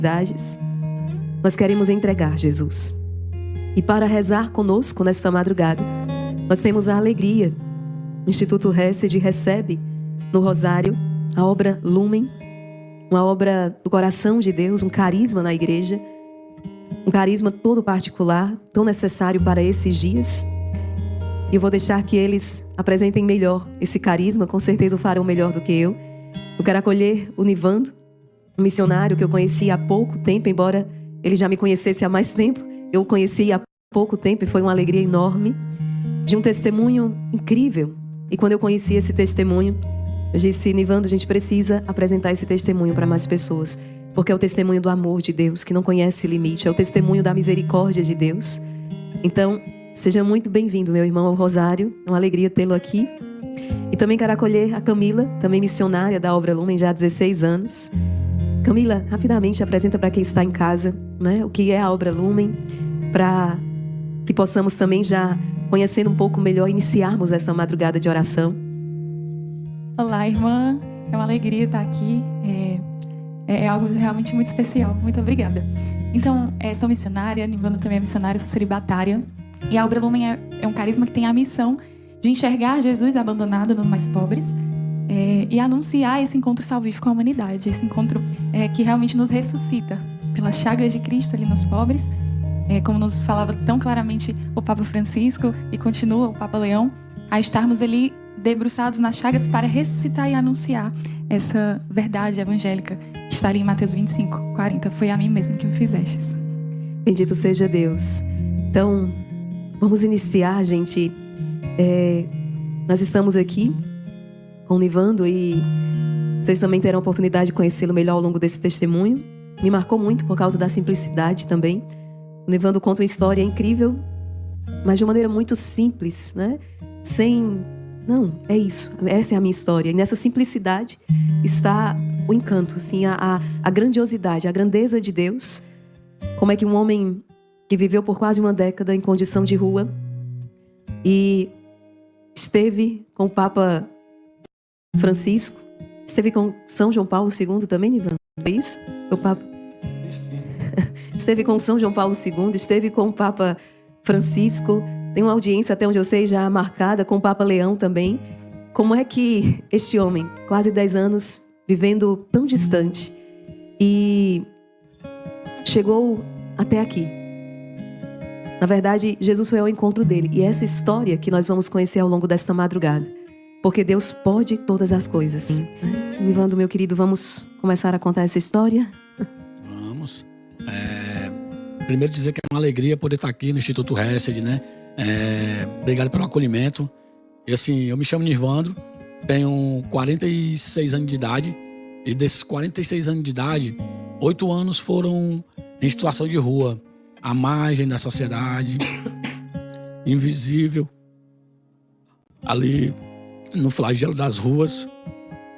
necessidades, nós queremos entregar, Jesus. E para rezar conosco nesta madrugada, nós temos a alegria. O Instituto Hesed recebe no Rosário a obra Lumen, uma obra do coração de Deus, um carisma na igreja, um carisma todo particular, tão necessário para esses dias. E eu vou deixar que eles apresentem melhor esse carisma, com certeza o farão melhor do que eu. Eu quero acolher o Nivando, um missionário que eu conheci há pouco tempo, embora ele já me conhecesse há mais tempo. Eu o conheci há pouco tempo e foi uma alegria enorme, de um testemunho incrível. E quando eu conheci esse testemunho, eu disse: Nivando, a gente precisa apresentar esse testemunho para mais pessoas, porque é o testemunho do amor de Deus, que não conhece limite, é o testemunho da misericórdia de Deus. Então, seja muito bem-vindo, meu irmão, ao Rosário. É uma alegria tê-lo aqui. E também quero acolher a Camila, também missionária da obra Lumen, já há 16 anos. Camila, rapidamente apresenta para quem está em casa, né, o que é a obra Lumen, para que possamos também, já conhecendo um pouco melhor, iniciarmos essa madrugada de oração. Olá, irmã. É uma alegria estar aqui. É algo realmente muito especial. Muito obrigada. Então, sou missionária, Nivando também é missionária, sou celibatária. E a obra Lumen é um carisma que tem a missão de enxergar Jesus abandonado nos mais pobres e anunciar esse encontro salvífico com a humanidade. Esse encontro que realmente nos ressuscita pelas chagas de Cristo ali nos pobres. Como nos falava tão claramente o Papa Francisco e continua o Papa Leão, a estarmos ali debruçados nas chagas para ressuscitar e anunciar essa verdade evangélica que está ali em Mateus 25, 40. Foi a mim mesmo que me fizestes. Bendito seja Deus. Então, vamos iniciar, gente. Nós estamos aqui com o Nivando e vocês também terão a oportunidade de conhecê-lo melhor ao longo desse testemunho. Me marcou muito por causa da simplicidade também. O Nivando conta uma história incrível, mas de uma maneira muito simples, né? Não, é isso. Essa é a minha história. E nessa simplicidade está o encanto, assim, a grandiosidade, a grandeza de Deus. Como é que um homem que viveu por quase uma década em condição de rua e esteve com o Papa Francisco, esteve com São João Paulo II também, Nivando? É isso? O Papa... Esteve com São João Paulo II, esteve com o Papa Francisco, tem uma audiência, até onde eu sei, já marcada com o Papa Leão também. Como é que este homem, quase 10 anos, vivendo tão distante, e chegou até aqui? Na verdade, Jesus foi ao encontro dele, e é essa história que nós vamos conhecer ao longo desta madrugada, porque Deus pode todas as coisas. Nivando, meu querido, vamos começar a contar essa história? Vamos. Primeiro dizer que é uma alegria poder estar aqui no Instituto Hesed, né? Obrigado pelo acolhimento. E assim, eu me chamo Nivando, tenho 46 anos de idade, e desses 46 anos de idade, 8 anos foram em situação de rua, à margem da sociedade, invisível, ali no flagelo das ruas,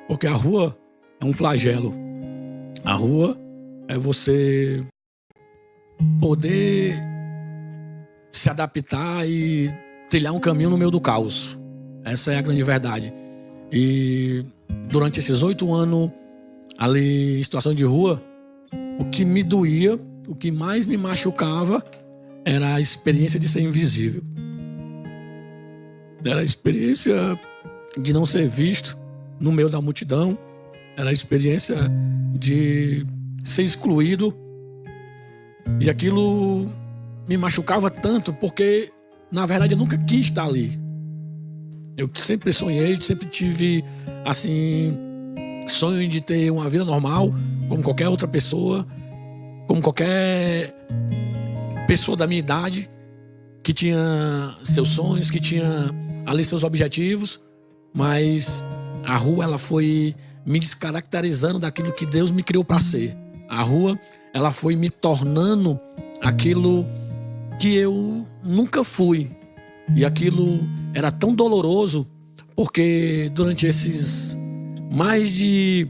porque a rua é um flagelo. A rua é você poder se adaptar e trilhar um caminho no meio do caos. Essa é a grande verdade. E durante esses 8 anos ali em situação de rua, o que me doía, o que mais me machucava era a experiência de ser invisível. Era a experiência de não ser visto no meio da multidão. Era a experiência de ser excluído. E aquilo me machucava tanto porque, na verdade, eu nunca quis estar ali. Eu sempre sonhei, sempre tive, assim, sonho de ter uma vida normal, como qualquer outra pessoa, como qualquer pessoa da minha idade, que tinha seus sonhos, que tinha ali seus objetivos, mas a rua, ela foi me descaracterizando daquilo que Deus me criou para ser. A rua, ela foi me tornando aquilo que eu nunca fui. E aquilo era tão doloroso, porque durante esses mais de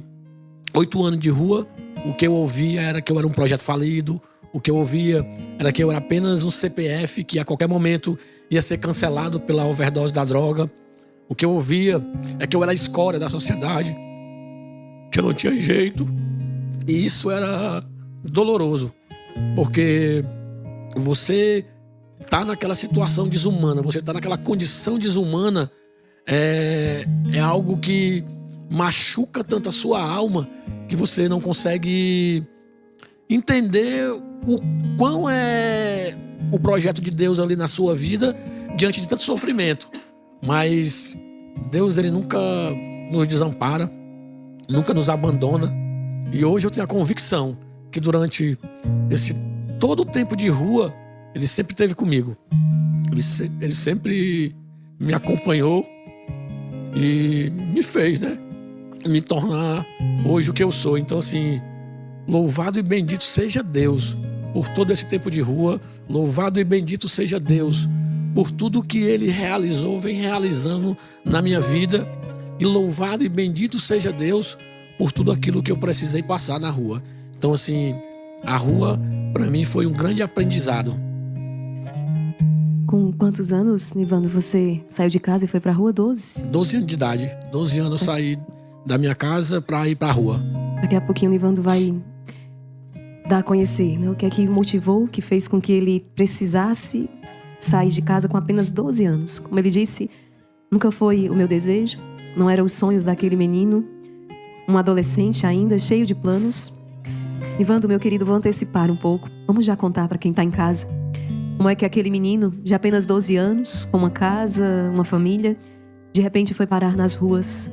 8 anos de rua, o que eu ouvia era que eu era um projeto falido, o que eu ouvia era que eu era apenas um CPF que a qualquer momento ia ser cancelado pela overdose da droga. O que eu ouvia é que eu era a escória da sociedade, que eu não tinha jeito. E isso era doloroso, porque você tá naquela situação desumana, você tá naquela condição desumana, é algo que machuca tanto a sua alma que você não consegue entender o quão é o projeto de Deus ali na sua vida diante de tanto sofrimento. Mas Deus, ele nunca nos desampara, nunca nos abandona. E hoje eu tenho a convicção que durante esse todo o tempo de rua, ele sempre esteve comigo. Ele sempre me acompanhou e me fez, né, me tornar hoje o que eu sou. Então, assim, louvado e bendito seja Deus por todo esse tempo de rua. Louvado e bendito seja Deus por tudo que Ele realizou, vem realizando na minha vida. E louvado e bendito seja Deus por tudo aquilo que eu precisei passar na rua. Então, assim, a rua, para mim, foi um grande aprendizado. Com quantos anos, Nivando, você saiu de casa e foi pra rua? 12? 12 anos de idade. 12 anos eu saí da minha casa para ir pra rua. Daqui a pouquinho o Nivando vai dar a conhecer, né, o que é que motivou, que fez com que ele precisasse sair de casa com apenas 12 anos. Como ele disse, nunca foi o meu desejo, não eram os sonhos daquele menino, um adolescente ainda, cheio de planos. Nivando, meu querido, vou antecipar um pouco. Vamos já contar para quem está em casa como é que aquele menino de apenas 12 anos, com uma casa, uma família, de repente foi parar nas ruas.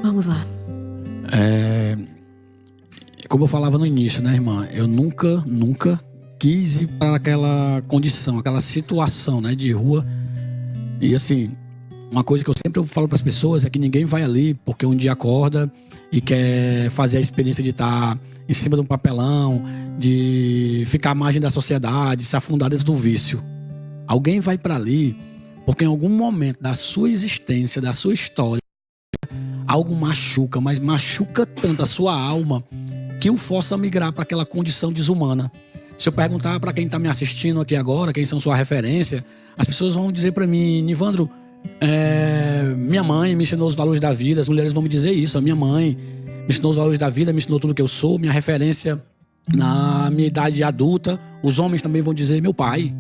Vamos lá. Como eu falava no início, né, irmã? Eu nunca quis ir para aquela condição, aquela situação, né, de rua. E assim, uma coisa que eu sempre falo para as pessoas é que ninguém vai ali porque um dia acorda e quer fazer a experiência de estar em cima de um papelão, de ficar à margem da sociedade, se afundar dentro do vício. Alguém vai para ali porque em algum momento da sua existência, da sua história, algo machuca, mas machuca tanto a sua alma que o força a migrar para aquela condição desumana. Se eu perguntar para quem está me assistindo aqui agora, quem são sua referência, as pessoas vão dizer para mim, Nivandro, minha mãe me ensinou os valores da vida. As mulheres vão me dizer isso, a minha mãe me ensinou os valores da vida, me ensinou tudo que eu sou, minha referência na minha idade adulta. Os homens também vão dizer, meu pai.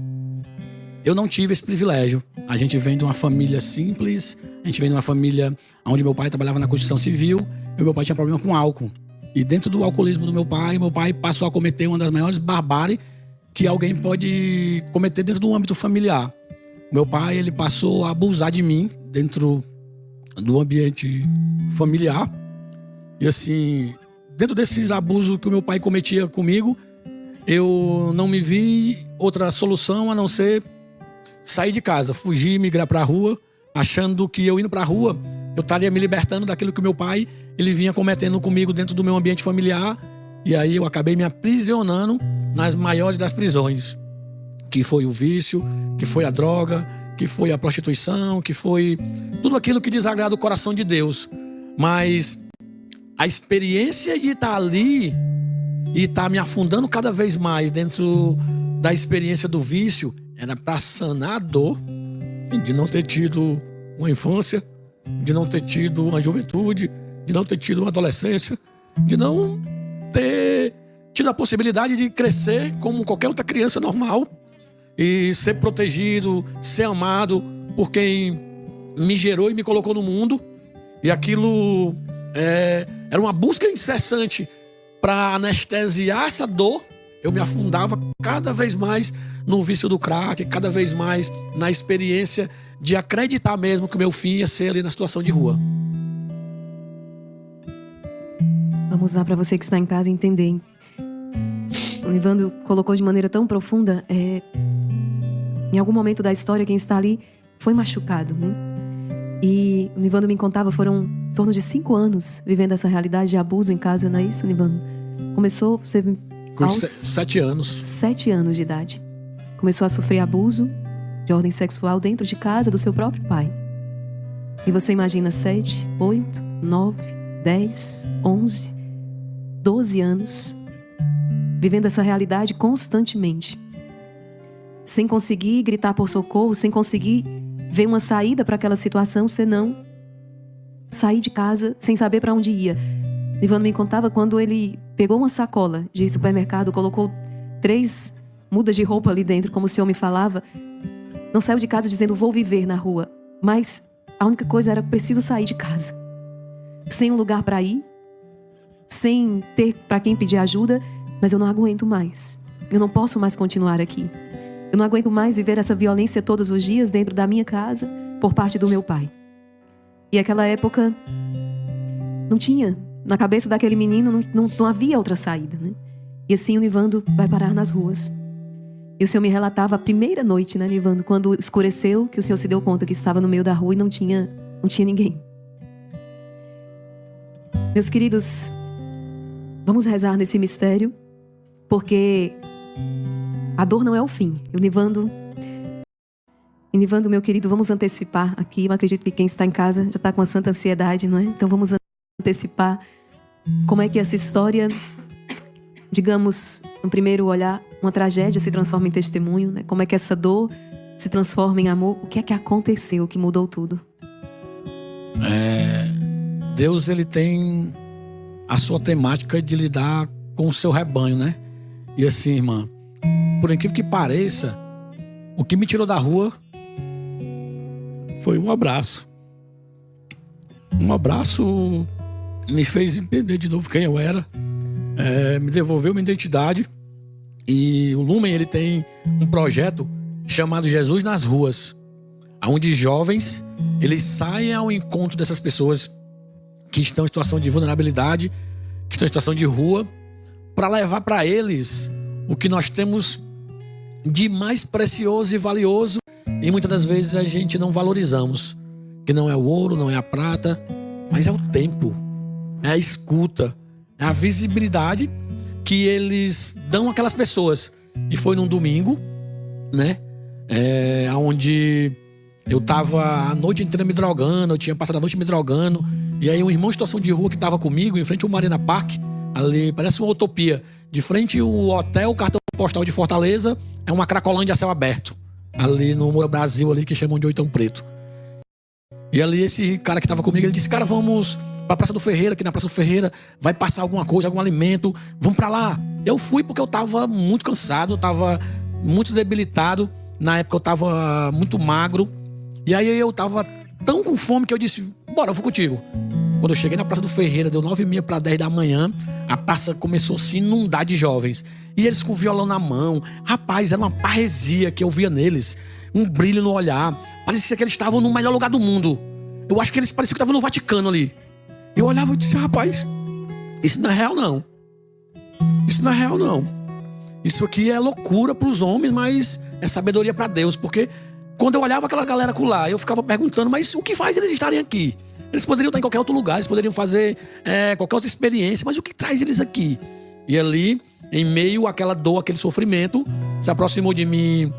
Eu não tive esse privilégio. A gente vem de uma família simples, a gente vem de uma família onde meu pai trabalhava na construção civil e meu pai tinha problema com álcool. E dentro do alcoolismo do meu pai passou a cometer uma das maiores barbáries que alguém pode cometer dentro do âmbito familiar. Meu pai, ele passou a abusar de mim dentro do ambiente familiar. E assim, dentro desses abusos que o meu pai cometia comigo, eu não me vi outra solução a não ser sair de casa, fugir, migrar para a rua, achando que eu indo para a rua, eu estaria me libertando daquilo que o meu pai ele vinha cometendo comigo dentro do meu ambiente familiar. E aí eu acabei me aprisionando nas maiores das prisões, que foi o vício, que foi a droga, que foi a prostituição, que foi tudo aquilo que desagrada o coração de Deus. Mas a experiência de estar ali e estar me afundando cada vez mais dentro da experiência do vício era para sanar a dor de não ter tido uma infância, de não ter tido uma juventude, de não ter tido uma adolescência, de não ter tido a possibilidade de crescer como qualquer outra criança normal e ser protegido, ser amado por quem me gerou e me colocou no mundo. E aquilo era uma busca incessante para anestesiar essa dor. Eu me afundava cada vez mais no vício do crack, cada vez mais na experiência de acreditar mesmo que o meu fim ia ser ali na situação de rua. Vamos lá para você que está em casa entender. O Nivando colocou de maneira tão profunda, em algum momento da história quem está ali foi machucado, né? E o Nivando me contava, foram em torno de 5 anos vivendo essa realidade de abuso em casa, não é isso, Nivando? Começou você com 7 anos. 7 anos de idade. Começou a sofrer abuso de ordem sexual dentro de casa do seu próprio pai. E você imagina 7, 8, 9, 10, 11, 12 anos vivendo essa realidade constantemente, sem conseguir gritar por socorro, sem conseguir ver uma saída para aquela situação, senão sair de casa sem saber para onde ia. Nivando me contava quando ele pegou uma sacola de supermercado, colocou 3 mudas de roupa ali dentro, como o Senhor me falava. Não saiu de casa dizendo, vou viver na rua. Mas a única coisa era, preciso sair de casa. Sem um lugar para ir, sem ter para quem pedir ajuda, mas eu não aguento mais. Eu não posso mais continuar aqui. Eu não aguento mais viver essa violência todos os dias dentro da minha casa, por parte do meu pai. E aquela época, não tinha. Na cabeça daquele menino, não havia outra saída, né? E assim o Nivando vai parar nas ruas. E o Senhor me relatava a primeira noite, né, Nivando? Quando escureceu, que o Senhor se deu conta que estava no meio da rua e não tinha ninguém. Meus queridos, vamos rezar nesse mistério, porque a dor não é o fim. Nivando, meu querido, vamos antecipar aqui. Eu acredito que quem está em casa já está com uma santa ansiedade, não é? Então vamos antecipar como é que essa história, digamos, no primeiro olhar, uma tragédia se transforma em testemunho, né? Como é que essa dor se transforma em amor? O que é que aconteceu que mudou tudo? Deus, ele tem a sua temática de lidar com o seu rebanho, né? E assim, irmã, por incrível que pareça, o que me tirou da rua foi um abraço. Um abraço me fez entender de novo quem eu era, me devolveu minha identidade. E o Lumen, ele tem um projeto chamado Jesus nas Ruas, onde jovens, eles saem ao encontro dessas pessoas que estão em situação de vulnerabilidade, que estão em situação de rua, para levar para eles o que nós temos de mais precioso e valioso, e muitas das vezes a gente não valorizamos, que não é o ouro, não é a prata, mas é o tempo, é a escuta, é a visibilidade que eles dão àquelas pessoas. E foi num domingo, né, onde eu tava a noite inteira me drogando, eu tinha passado a noite me drogando, e aí um irmão em situação de rua que tava comigo, em frente ao Marina Park, ali, parece uma utopia, de frente ao hotel, o cartão postal de Fortaleza, é uma Cracolândia a céu aberto, ali no Moura Brasil, ali, que chamam de Oitão Preto. E ali esse cara que tava comigo, ele disse, cara, vamos pra Praça do Ferreira, que na Praça do Ferreira vai passar alguma coisa, algum alimento, vamos pra lá. Eu fui porque eu tava muito cansado, eu tava muito debilitado, na época eu tava muito magro, e aí eu tava tão com fome que eu disse, bora, eu vou contigo. Quando eu cheguei na Praça do Ferreira, deu 9h30 para 10 da manhã, a praça começou a se inundar de jovens. E eles com o violão na mão. Rapaz, era uma parresia que eu via neles. Um brilho no olhar. Parecia que eles estavam no melhor lugar do mundo. Eu acho que eles pareciam que estavam no Vaticano ali. Eu olhava e disse, rapaz, isso não é real não. Isso não é real não. Isso aqui é loucura para os homens, mas é sabedoria para Deus. Porque quando eu olhava aquela galera lá, eu ficava perguntando, mas o que faz eles estarem aqui? Eles poderiam estar em qualquer outro lugar, eles poderiam fazer qualquer outra experiência, mas o que traz eles aqui? E ali, em meio àquela dor, aquele sofrimento, se aproximou de mim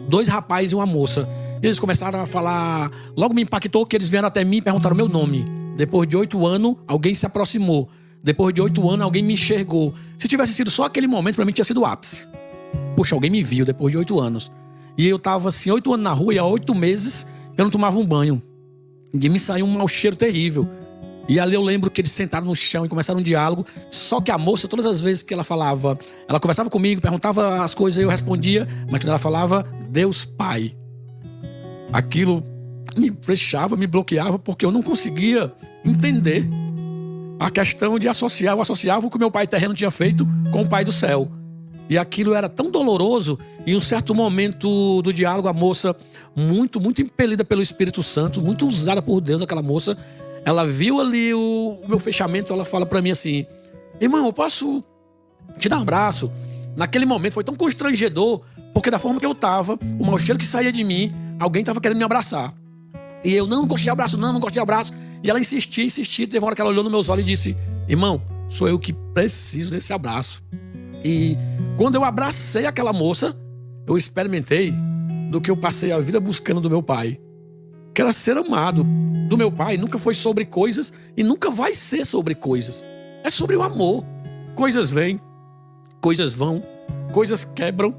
2 rapazes e uma moça. Eles começaram a falar, logo me impactou que eles vieram até mim e perguntaram meu nome. Depois de 8 anos, alguém se aproximou. Depois de 8 anos, alguém me enxergou. Se tivesse sido só aquele momento, para mim tinha sido o ápice. Poxa, alguém me viu depois de 8 anos. E eu tava assim, 8 anos na rua e há 8 meses eu não tomava um banho. De mim saiu um mau cheiro terrível. E ali eu lembro que eles sentaram no chão e começaram um diálogo. Só que a moça, todas as vezes que ela falava, ela conversava comigo, perguntava as coisas, eu respondia. Mas quando ela falava, Deus Pai, aquilo me fechava, me bloqueava, porque eu não conseguia entender a questão de associar. Eu associava o que o meu pai terreno tinha feito com o Pai do céu. E aquilo era tão doloroso. E em um certo momento do diálogo, a moça, muito, muito impelida pelo Espírito Santo, muito usada por Deus, aquela moça, ela viu ali o meu fechamento, ela fala pra mim assim, irmão, eu posso te dar um abraço? Naquele momento foi tão constrangedor, porque da forma que eu tava, o mau cheiro que saía de mim, alguém tava querendo me abraçar. E eu, não gostei de abraço, não gostei de abraço. E ela insistia, teve uma hora que ela olhou nos meus olhos e disse, irmão, sou eu que preciso desse abraço. E quando eu abracei aquela moça, eu experimentei do que eu passei a vida buscando do meu pai. Que era ser amado. Do meu pai nunca foi sobre coisas e nunca vai ser sobre coisas. É sobre o amor. Coisas vêm, coisas vão, coisas quebram,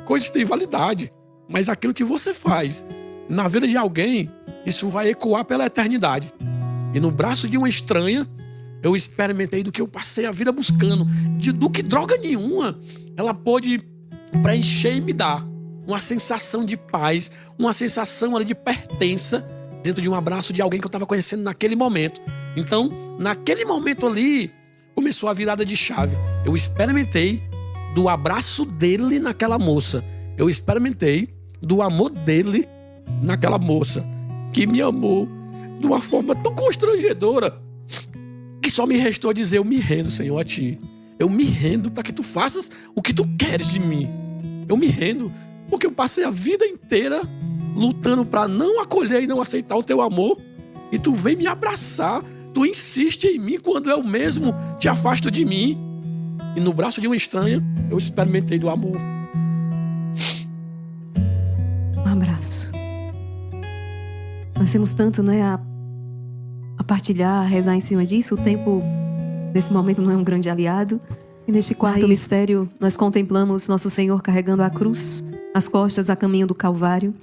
coisas têm validade. Mas aquilo que você faz na vida de alguém, isso vai ecoar pela eternidade. E no braço de uma estranha, eu experimentei do que eu passei a vida buscando, do que droga nenhuma ela pôde preencher e me dar. Uma sensação de paz, uma sensação ali de pertença dentro de um abraço de alguém que eu estava conhecendo naquele momento. Então, naquele momento ali, começou a virada de chave. Eu experimentei do abraço dele naquela moça. Eu experimentei do amor dele naquela moça, que me amou de uma forma tão constrangedora que só me restou dizer: eu me rendo, Senhor, a ti. Eu me rendo para que tu faças o que tu queres de mim. Eu me rendo porque eu passei a vida inteira lutando para não acolher e não aceitar o teu amor, e tu vem me abraçar, tu insiste em mim quando eu mesmo te afasto de mim. E no braço de uma estranha eu experimentei do amor. Um abraço. Nós temos tanto, né, a partilhar, a rezar em cima disso. O tempo desse momento não é um grande aliado. E neste quarto mistério nós contemplamos nosso Senhor carregando a cruz, as costas a caminho do Calvário.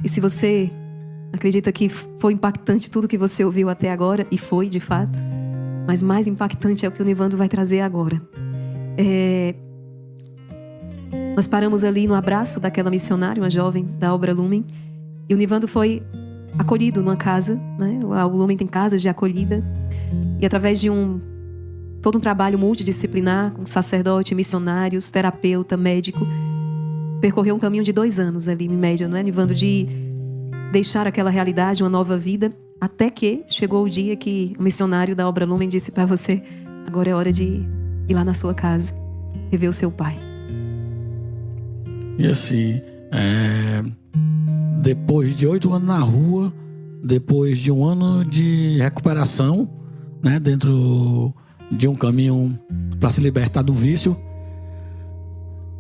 E se você acredita que foi impactante tudo que você ouviu até agora, e foi de fato, mas mais impactante é o que o Nivando vai trazer agora. Nós paramos ali no abraço daquela missionária, uma jovem da Obra Lumen, e o Nivando foi acolhido numa casa, né? O Lumen tem casas de acolhida, e através de todo um trabalho multidisciplinar, com sacerdote, missionários, terapeuta, médico, percorreu um caminho de 2 anos ali, em média, não é, Nivando, de deixar aquela realidade, uma nova vida, até que chegou o dia que o missionário da Obra Lumen disse para você: agora é hora de ir lá na sua casa, rever o seu pai. E assim, depois de 8 anos na rua, depois de 1 ano de recuperação, né, dentro de um caminho para se libertar do vício,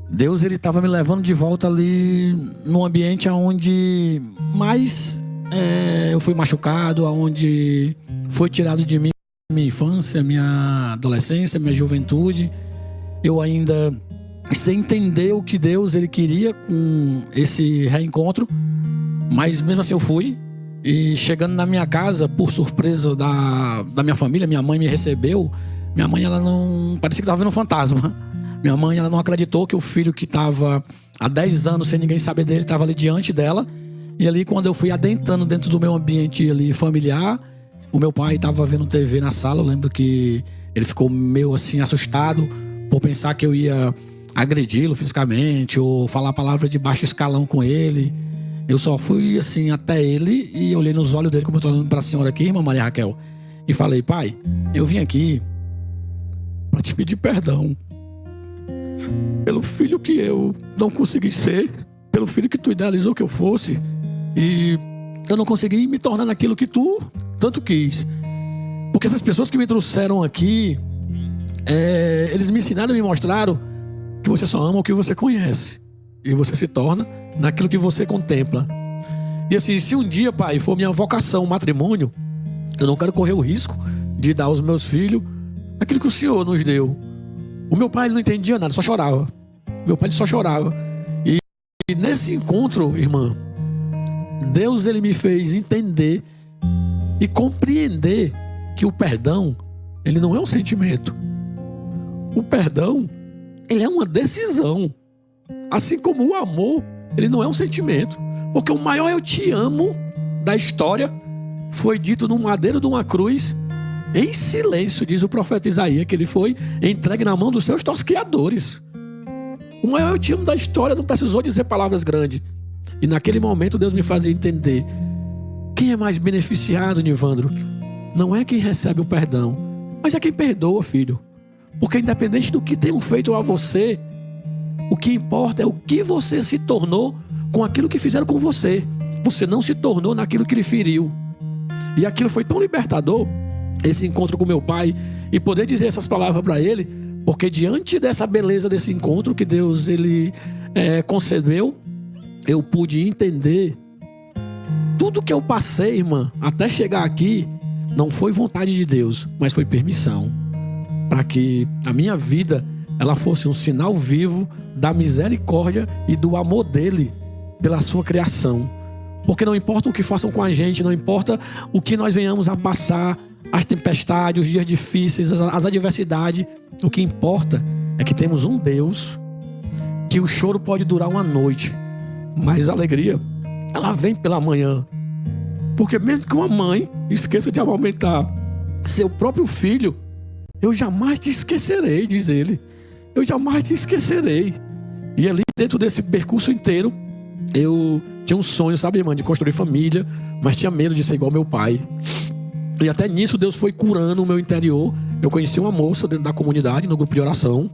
Deus, ele estava me levando de volta ali num ambiente onde mais eu fui machucado, onde foi tirado de mim minha infância, minha adolescência, minha juventude. Eu ainda sem entender o que Deus ele queria com esse reencontro, mas mesmo assim eu fui. E chegando na minha casa, por surpresa da minha família, minha mãe me recebeu. Minha mãe, ela não... parecia que estava vendo um fantasma. Minha mãe, ela não acreditou que o filho que estava há 10 anos sem ninguém saber dele estava ali diante dela. E ali, quando eu fui adentrando dentro do meu ambiente ali familiar, o meu pai estava vendo TV na sala. Eu lembro que ele ficou meio assim assustado por pensar que eu ia agredi-lo fisicamente ou falar palavra de baixo escalão com ele. Eu só fui assim até ele e olhei nos olhos dele, como eu estou olhando para a senhora aqui, irmã Maria Raquel, e falei: pai, eu vim aqui para te pedir perdão pelo filho que eu não consegui ser, pelo filho que tu idealizou que eu fosse, e eu não consegui me tornar naquilo que tu tanto quis. Porque essas pessoas que me trouxeram aqui, eles me ensinaram e me mostraram que você só ama o que você conhece, e você se torna naquilo que você contempla. E assim, se um dia, pai, for minha vocação, o matrimônio, eu não quero correr o risco de dar aos meus filhos aquilo que o Senhor nos deu. O meu pai, ele não entendia nada, só chorava. Meu pai, ele só chorava. E nesse encontro, irmã, Deus, ele me fez entender e compreender que o perdão, ele não é um sentimento. O perdão, ele é uma decisão. Assim como o amor, ele não é um sentimento. Porque o maior eu te amo da história foi dito no madeiro de uma cruz, em silêncio, diz o profeta Isaías, que ele foi entregue na mão dos seus tosqueadores. O maior eu te amo da história não precisou dizer palavras grandes. E naquele momento Deus me fazia entender: quem é mais beneficiado, Nivandro, não é quem recebe o perdão, mas é quem perdoa, filho. Porque independente do que tenham feito a você, o que importa é o que você se tornou com aquilo que fizeram com você. Você não se tornou naquilo que lhe feriu. E aquilo foi tão libertador, esse encontro com meu pai, e poder dizer essas palavras para ele, porque diante dessa beleza desse encontro que Deus ele concedeu, eu pude entender tudo que eu passei, irmã, até chegar aqui, não foi vontade de Deus, mas foi permissão, para que a minha vida ela fosse um sinal vivo da misericórdia e do amor dele pela sua criação. Porque não importa o que façam com a gente, não importa o que nós venhamos a passar, as tempestades, os dias difíceis, as adversidades, o que importa é que temos um Deus que o choro pode durar uma noite, mas a alegria, ela vem pela manhã. Porque mesmo que uma mãe esqueça de amamentar seu próprio filho, eu jamais te esquecerei, diz ele. Eu jamais te esquecerei. E ali dentro desse percurso inteiro, eu tinha um sonho, sabe, irmã, de construir família, mas tinha medo de ser igual ao meu pai. E até nisso Deus foi curando o meu interior. Eu conheci uma moça dentro da comunidade, no grupo de oração.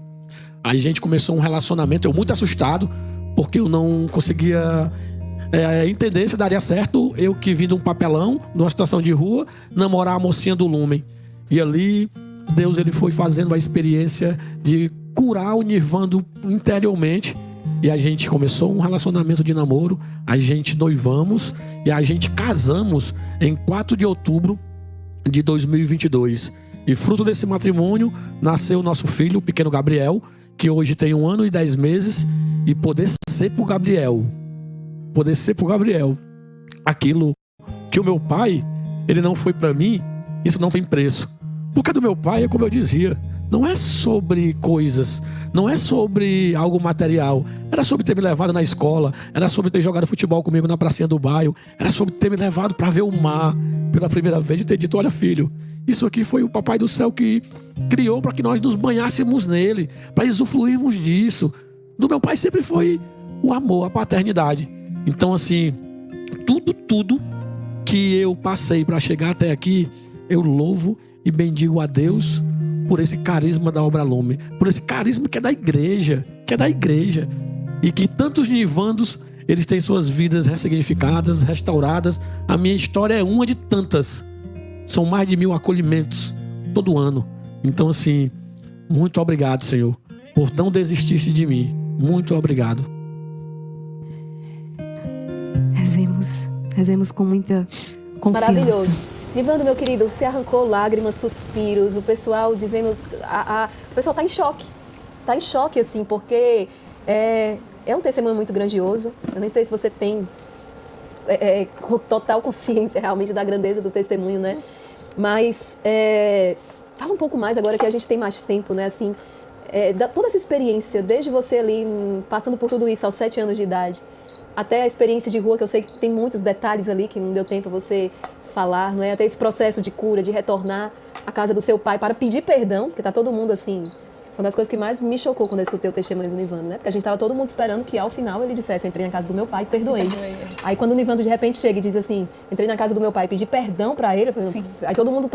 Aí a gente começou um relacionamento, eu muito assustado, porque eu não conseguia entender se daria certo eu que vim de um papelão, numa situação de rua, namorar a mocinha do Lumen. E ali Deus ele foi fazendo a experiência de curar o Nivando interiormente. E a gente começou um relacionamento de namoro, a gente noivamos e a gente casamos em 4 de outubro de 2022. E fruto desse matrimônio nasceu o nosso filho, o pequeno Gabriel, que hoje tem 1 ano e 10 meses. E poder ser pro Gabriel aquilo que o meu pai, ele não foi para mim, isso não tem preço. Porque do meu pai, é como eu dizia, não é sobre coisas, não é sobre algo material. Era sobre ter me levado na escola, era sobre ter jogado futebol comigo na pracinha do bairro, era sobre ter me levado para ver o mar pela primeira vez e ter dito: olha, filho, isso aqui foi o Papai do Céu que criou para que nós nos banhássemos nele, para usufruirmos disso. Do meu pai sempre foi o amor, a paternidade. Então, assim, tudo que eu passei para chegar até aqui, eu louvo e bendigo a Deus por esse carisma da Obra Lumen, por esse carisma que é da igreja, e que tantos nivandos, eles têm suas vidas ressignificadas, restauradas. A minha história é uma de tantas. São mais de 1000 acolhimentos todo ano. Então, assim, muito obrigado, Senhor, por não desististe de mim. Muito obrigado. Rezemos com muita confiança. Maravilhoso. Nivando, meu querido, você arrancou lágrimas, suspiros, o pessoal dizendo... O pessoal está em choque. Está em choque, assim, porque é um testemunho muito grandioso. Eu nem sei se você tem com total consciência realmente da grandeza do testemunho, né? Mas fala um pouco mais agora que a gente tem mais tempo, né? Assim, toda essa experiência, desde você ali passando por tudo isso aos 7 anos de idade, até a experiência de rua, que eu sei que tem muitos detalhes ali que não deu tempo você falar, não é? Até esse processo de cura, de retornar à casa do seu pai para pedir perdão, porque tá todo mundo assim... Foi uma das coisas que mais me chocou quando eu escutei o testemunho do Nivando, né? Porque a gente tava todo mundo esperando que ao final ele dissesse: entrei na casa do meu pai e perdoei. Aí quando o Nivando de repente chega e diz assim: entrei na casa do meu pai e pedi perdão para ele, aí todo mundo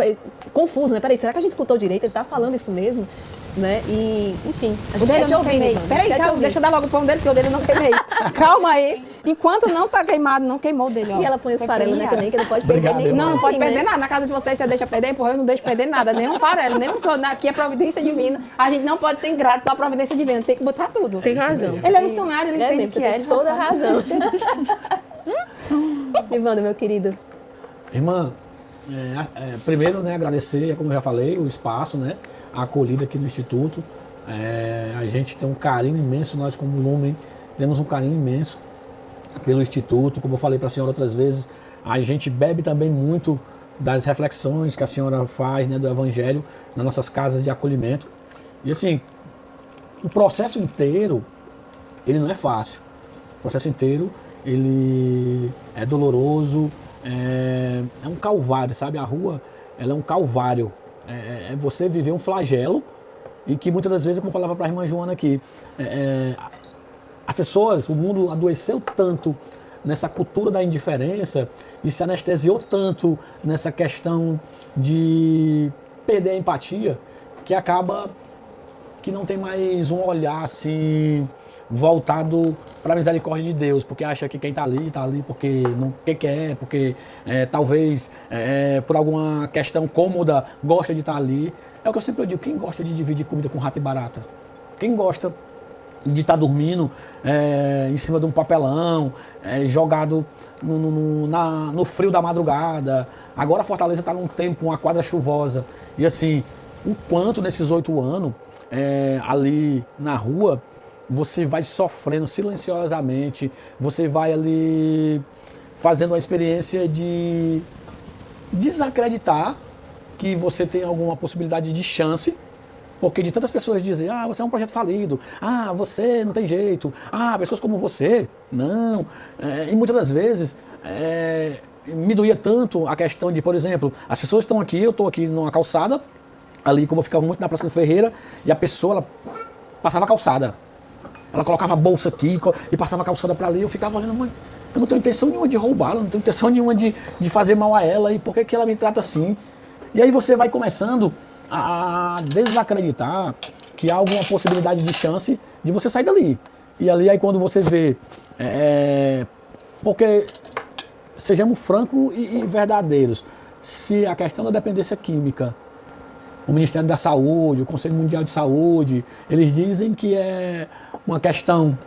confuso, né? Peraí, será que a gente escutou direito? Ele tá falando isso mesmo? Né? E, enfim, a gente quer te ouvir. Peraí, calma, deixa eu dar logo o pão dele, porque o dele não queimei. Calma aí. Enquanto não tá queimado, não queimou o dele, ó. E ela põe os farelos, né, também, que não pode perder nem. Não pode perder nada. Na casa de vocês, você deixa perder, porra, eu não deixo perder nada. Nem um farelo, nem um só. Aqui é providência divina. A gente não pode ser ingrato com a providência divina. Tem que botar tudo. Tem razão. Ele é missionário, ele entende que tem toda a razão. Nivando, meu querido. Irmã, primeiro, né, agradecer, como eu já falei, o espaço, né, a acolhida aqui no Instituto. A gente tem um carinho imenso, nós como Lumen temos um carinho imenso pelo Instituto. Como eu falei para a senhora outras vezes, a gente bebe também muito das reflexões que a senhora faz, né, do Evangelho nas nossas casas de acolhimento. E assim, o processo inteiro, ele não é fácil. O processo inteiro, ele é doloroso, é um calvário, sabe? A rua, ela é um calvário. É você viver um flagelo, e que muitas das vezes, como eu falava para a irmã Joana aqui, as pessoas, o mundo adoeceu tanto nessa cultura da indiferença e se anestesiou tanto nessa questão de perder a empatia, que acaba que não tem mais um olhar assim voltado para a misericórdia de Deus, porque acha que quem está ali porque não quer, porque talvez por alguma questão cômoda gosta de estar ali. É o que eu sempre digo: quem gosta de dividir comida com rato e barata? Quem gosta de estar dormindo em cima de um papelão, jogado no frio da madrugada? Agora a Fortaleza está num tempo, uma quadra chuvosa, e assim, o quanto nesses 8 anos ali na rua você vai sofrendo silenciosamente, você vai ali fazendo uma experiência de desacreditar que você tem alguma possibilidade de chance, porque de tantas pessoas dizem, você é um projeto falido, você não tem jeito, pessoas como você, não. E muitas das vezes me doía tanto a questão de, por exemplo, as pessoas estão aqui, eu estou aqui numa calçada, ali como eu ficava muito na Praça do Ferreira, e a pessoa ela passava a calçada. Ela colocava a bolsa aqui e passava a calçada para ali, eu ficava olhando, mãe, eu não tenho intenção nenhuma de roubá-la, não tenho intenção nenhuma de fazer mal a ela, e por que ela me trata assim? E aí você vai começando a desacreditar que há alguma possibilidade de chance de você sair dali. E ali aí quando você vê, porque sejamos francos e verdadeiros, se a questão da dependência química, o Ministério da Saúde, o Conselho Mundial de Saúde, eles dizem que é uma questão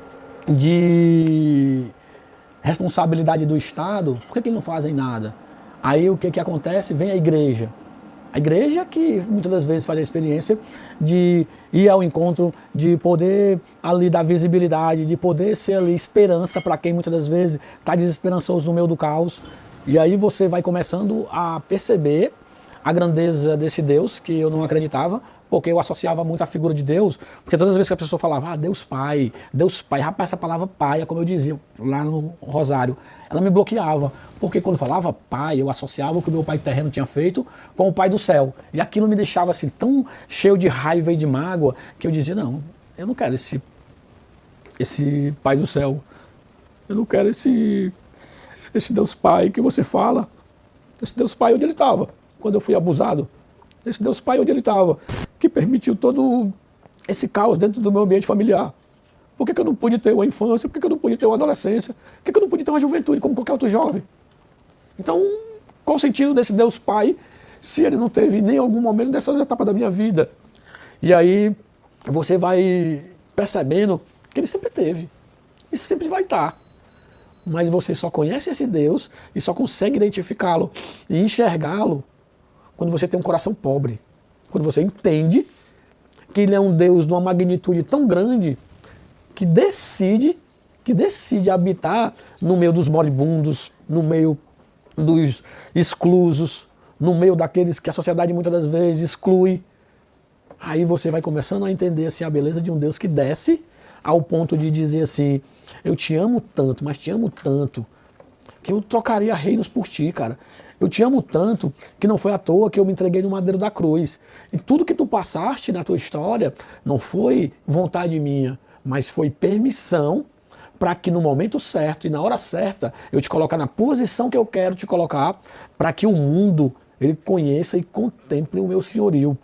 de responsabilidade do Estado, por que eles não fazem nada? Aí o que acontece? Vem a igreja. A igreja que muitas das vezes faz a experiência de ir ao encontro, de poder ali dar visibilidade, de poder ser ali esperança para quem muitas das vezes está desesperançoso no meio do caos. E aí você vai começando a perceber a grandeza desse Deus que eu não acreditava, porque eu associava muito a figura de Deus, porque todas as vezes que a pessoa falava, Deus Pai, rapaz, essa palavra Pai, é como eu dizia lá no Rosário, ela me bloqueava, porque quando falava Pai, eu associava o que o meu pai terreno tinha feito com o Pai do céu, e aquilo me deixava assim tão cheio de raiva e de mágoa, que eu dizia, não, eu não quero esse Pai do céu, eu não quero esse Deus Pai que você fala, esse Deus Pai onde ele estava, quando eu fui abusado, esse Deus Pai onde ele estava, que permitiu todo esse caos dentro do meu ambiente familiar. Por que eu não pude ter uma infância? Por que eu não pude ter uma adolescência? Por que eu não pude ter uma juventude como qualquer outro jovem? Então, qual o sentido desse Deus Pai se ele não teve nem algum momento dessas etapas da minha vida? E aí você vai percebendo que ele sempre teve e sempre vai estar. Mas você só conhece esse Deus e só consegue identificá-lo e enxergá-lo quando você tem um coração pobre. Quando você entende que ele é um Deus de uma magnitude tão grande que decide habitar no meio dos moribundos, no meio dos exclusos, no meio daqueles que a sociedade muitas das vezes exclui. Aí você vai começando a entender assim, a beleza de um Deus que desce ao ponto de dizer assim, eu te amo tanto, mas te amo tanto, que eu trocaria reinos por ti, cara. Eu te amo tanto que não foi à toa que eu me entreguei no madeiro da cruz. E tudo que tu passaste na tua história não foi vontade minha, mas foi permissão para que no momento certo e na hora certa eu te colocar na posição que eu quero te colocar, para que o mundo ele conheça e contemple o meu senhorio.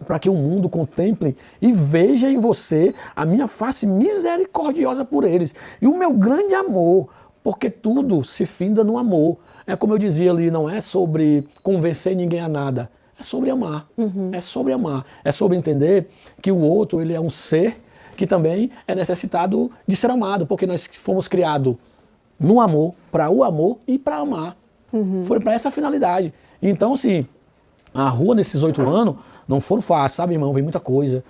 Para que o mundo contemple e veja em você a minha face misericordiosa por eles. E o meu grande amor, porque tudo se finda no amor. É como eu dizia ali, não é sobre convencer ninguém a nada, é sobre amar. É sobre amar, é sobre entender que o outro ele é um ser que também é necessitado de ser amado, porque nós fomos criados no amor, para o amor e para amar. Foi para essa finalidade. Então, assim, a rua nesses 8 anos não foram fáceis, sabe, irmão? Vi muita coisa,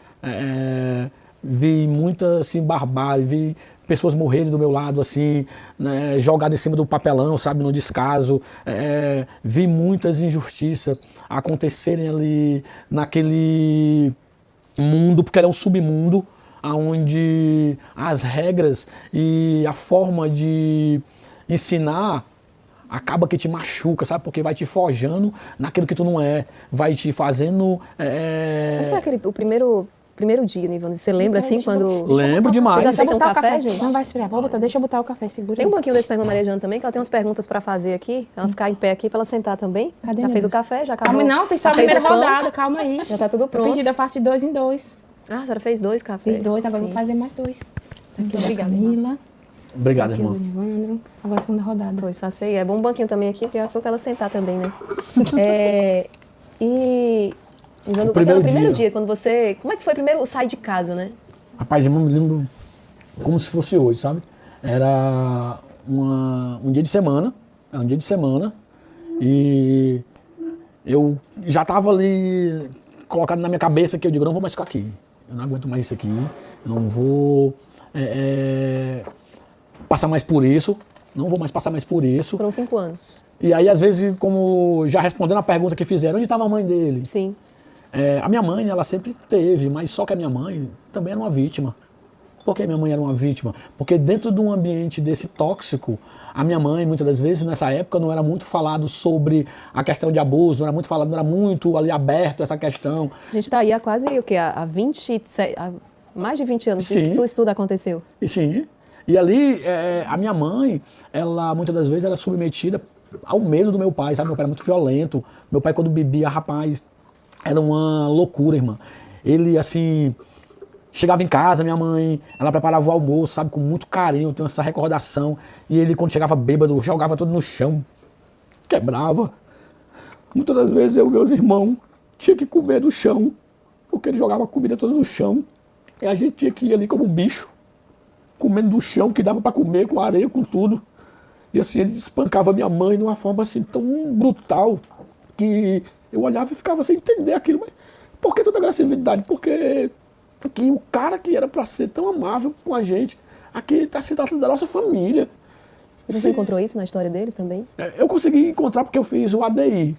vi muita, assim, barbárie, vi pessoas morrerem do meu lado, assim, né, jogadas em cima do papelão, sabe, no descaso. Vi muitas injustiças acontecerem ali naquele mundo, porque era um submundo, onde as regras e a forma de ensinar acaba que te machuca, sabe, porque vai te forjando naquilo que tu não é, vai te fazendo... Como foi o primeiro dia, Nivando? Você lembra assim quando... Lembro demais. Vocês aceitam café, gente? Não vai esperar, deixa eu botar o café, segura. Tem um banquinho desse pra irmã Maria Jana também, que ela tem umas perguntas pra fazer aqui. Ela ficar em pé aqui pra ela sentar também. Cadê já fez mesmo? o café, já acabou. Calma, não, fiz só a Já fez primeira o pão? rodada, calma aí. Já tá tudo pronto. Eu faço de 2 em 2. Ah, a senhora fez 2 cafés. Fiz 2, agora Sim. vou fazer mais 2. Aqui da Obrigada, Camila, Obrigado, aqui do irmão. Nivandro. Agora a segunda rodada. Pois, faça aí. É bom um banquinho também aqui, porque é pouco ela sentar também, né? Nivando, primeiro primeiro dia. dia, quando você... Como é que foi primeiro o sair de casa, né? Rapaz, eu me lembro como se fosse hoje, sabe? Era um dia de semana, e eu já estava ali colocado na minha cabeça que eu digo, não vou mais ficar aqui, eu não aguento mais isso aqui, eu não vou passar mais por isso, não vou mais passar mais por isso. Foram 5 anos. E aí, às vezes, como já respondendo a pergunta que fizeram, onde estava a mãe dele? Sim. A minha mãe, ela sempre teve, mas só que a minha mãe também era uma vítima. Por que minha mãe era uma vítima? Porque dentro de um ambiente desse tóxico, a minha mãe, muitas das vezes, nessa época, não era muito falado sobre a questão de abuso, não era muito falado, não era muito ali aberto essa questão. A gente está aí há quase, o quê? Há 27, há mais de 20 anos Sim. que tudo isso tudo aconteceu. E sim. E ali, a minha mãe, ela, muitas das vezes, era submetida ao medo do meu pai, sabe? Meu pai era muito violento. Meu pai, quando bebia, rapaz, era uma loucura, irmã. Ele, assim, chegava em casa, minha mãe, ela preparava o almoço, sabe, com muito carinho, eu tenho essa recordação. E ele, quando chegava bêbado, jogava tudo no chão, quebrava. Muitas das vezes eu e meus irmãos tinha que comer do chão, porque ele jogava a comida toda no chão. E a gente tinha que ir ali como um bicho, comendo do chão, que dava para comer, com areia, com tudo. E assim, ele espancava minha mãe de uma forma assim tão brutal, que eu olhava e ficava sem entender aquilo. Mas por que tanta agressividade? Porque o cara que era para ser tão amável com a gente, aqui está se tratando da nossa família. E você encontrou isso na história dele também? Eu consegui encontrar porque eu fiz o ADI.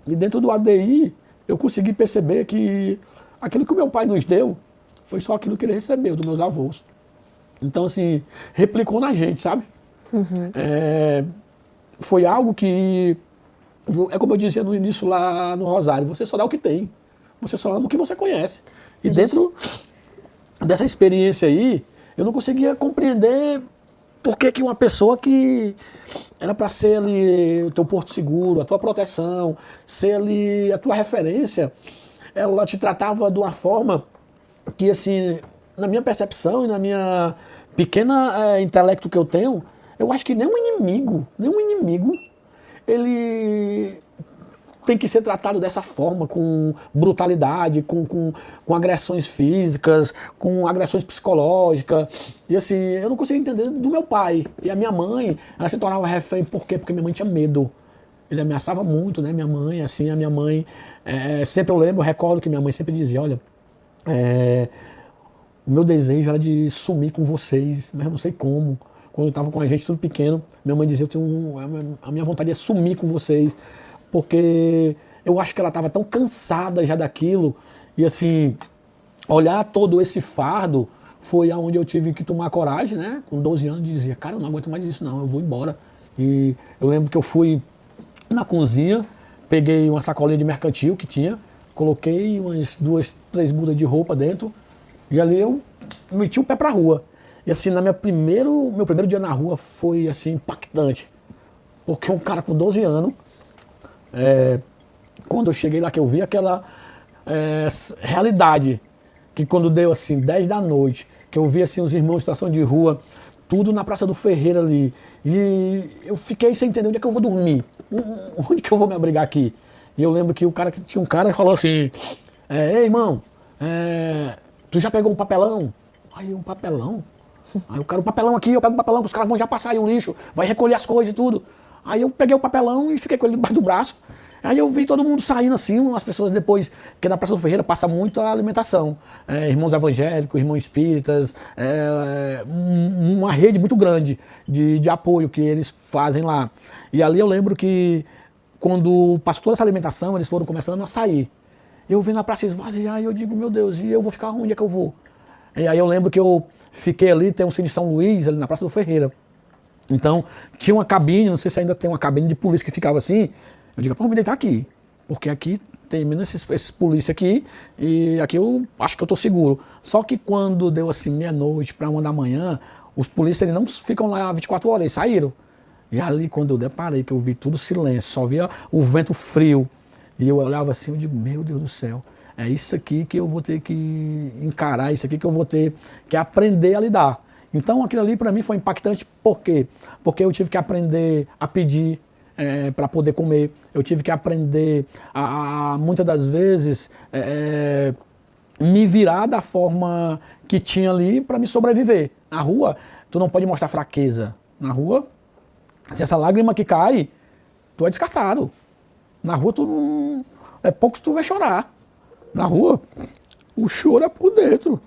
E dentro do ADI, eu consegui perceber que aquilo que o meu pai nos deu foi só aquilo que ele recebeu dos meus avós. Então, assim, replicou na gente, sabe? Foi algo que, é como eu dizia no início lá no Rosário, você só dá o que tem. Você só ama o que você conhece. E dentro dessa experiência aí, eu não conseguia compreender por que uma pessoa que era para ser ali o teu porto seguro, a tua proteção, ser ali a tua referência, ela te tratava de uma forma que, assim, na minha percepção e na minha pequena intelecto que eu tenho, eu acho que nenhum inimigo, ele tem que ser tratado dessa forma, com brutalidade, com agressões físicas, com agressões psicológicas. E assim, eu não conseguia entender do meu pai. E a minha mãe, ela se tornava refém. Por quê? Porque minha mãe tinha medo. Ele ameaçava muito, né? Minha mãe, assim, a minha mãe... sempre eu recordo que minha mãe sempre dizia, olha, o meu desejo era de sumir com vocês, mas eu não sei como. Quando eu estava com a gente tudo pequeno, minha mãe dizia, a minha vontade é sumir com vocês, porque eu acho que ela estava tão cansada já daquilo. E assim, olhar todo esse fardo foi aonde eu tive que tomar coragem, né? Com 12 anos, dizia, cara, eu não aguento mais isso não, eu vou embora. E eu lembro que eu fui na cozinha, peguei uma sacolinha de mercantil que tinha, coloquei umas 2, 3 mudas de roupa dentro, e ali eu meti o pé pra rua. E assim, meu primeiro dia na rua foi assim, impactante. Porque um cara com 12 anos, quando eu cheguei lá, que eu vi aquela realidade, que quando deu assim, 10 da noite, que eu vi assim os irmãos em situação de rua, tudo na Praça do Ferreira ali. E eu fiquei sem entender onde é que eu vou dormir. Onde que eu vou me abrigar aqui? E eu lembro que tinha um cara que falou assim, ei, irmão, tu já pegou um papelão? Aí, um papelão? Aí o cara, um papelão aqui, eu pego um papelão, que os caras vão já passar aí o lixo, vai recolher as coisas e tudo. Aí eu peguei o papelão e fiquei com ele debaixo do braço. Aí eu vi todo mundo saindo assim, as pessoas depois, porque na Praça do Ferreira passa muito a alimentação. Irmãos evangélicos, irmãos espíritas, uma rede muito grande de apoio que eles fazem lá. E ali eu lembro que quando passou toda essa alimentação, eles foram começando a sair. Eu vi na praça esvaziar e eu digo, meu Deus, e eu vou ficar onde é que eu vou? E aí eu lembro que eu fiquei ali, tem um Cine São Luís, ali na Praça do Ferreira. Então, tinha uma cabine, não sei se ainda tem uma cabine de polícia que ficava assim. Eu digo, vou me deitar aqui, porque aqui tem menos esses polícias aqui, e aqui eu acho que eu tô seguro. Só que quando deu assim, meia-noite para 1 da manhã, os polícias eles não ficam lá 24 horas, eles saíram. E ali, quando eu deparei, que eu vi tudo silêncio, só via o vento frio, e eu olhava assim, eu digo, meu Deus do céu, é isso aqui que eu vou ter que encarar, isso aqui que eu vou ter que aprender a lidar. Então aquilo ali para mim foi impactante, por quê? Porque eu tive que aprender a pedir para poder comer, eu tive que aprender a muitas das vezes me virar da forma que tinha ali para me sobreviver. Na rua, tu não pode mostrar fraqueza. Na rua, se essa lágrima que cai, tu é descartado. Na rua, tu não... poucos tu vai chorar. Na rua, o choro é por dentro.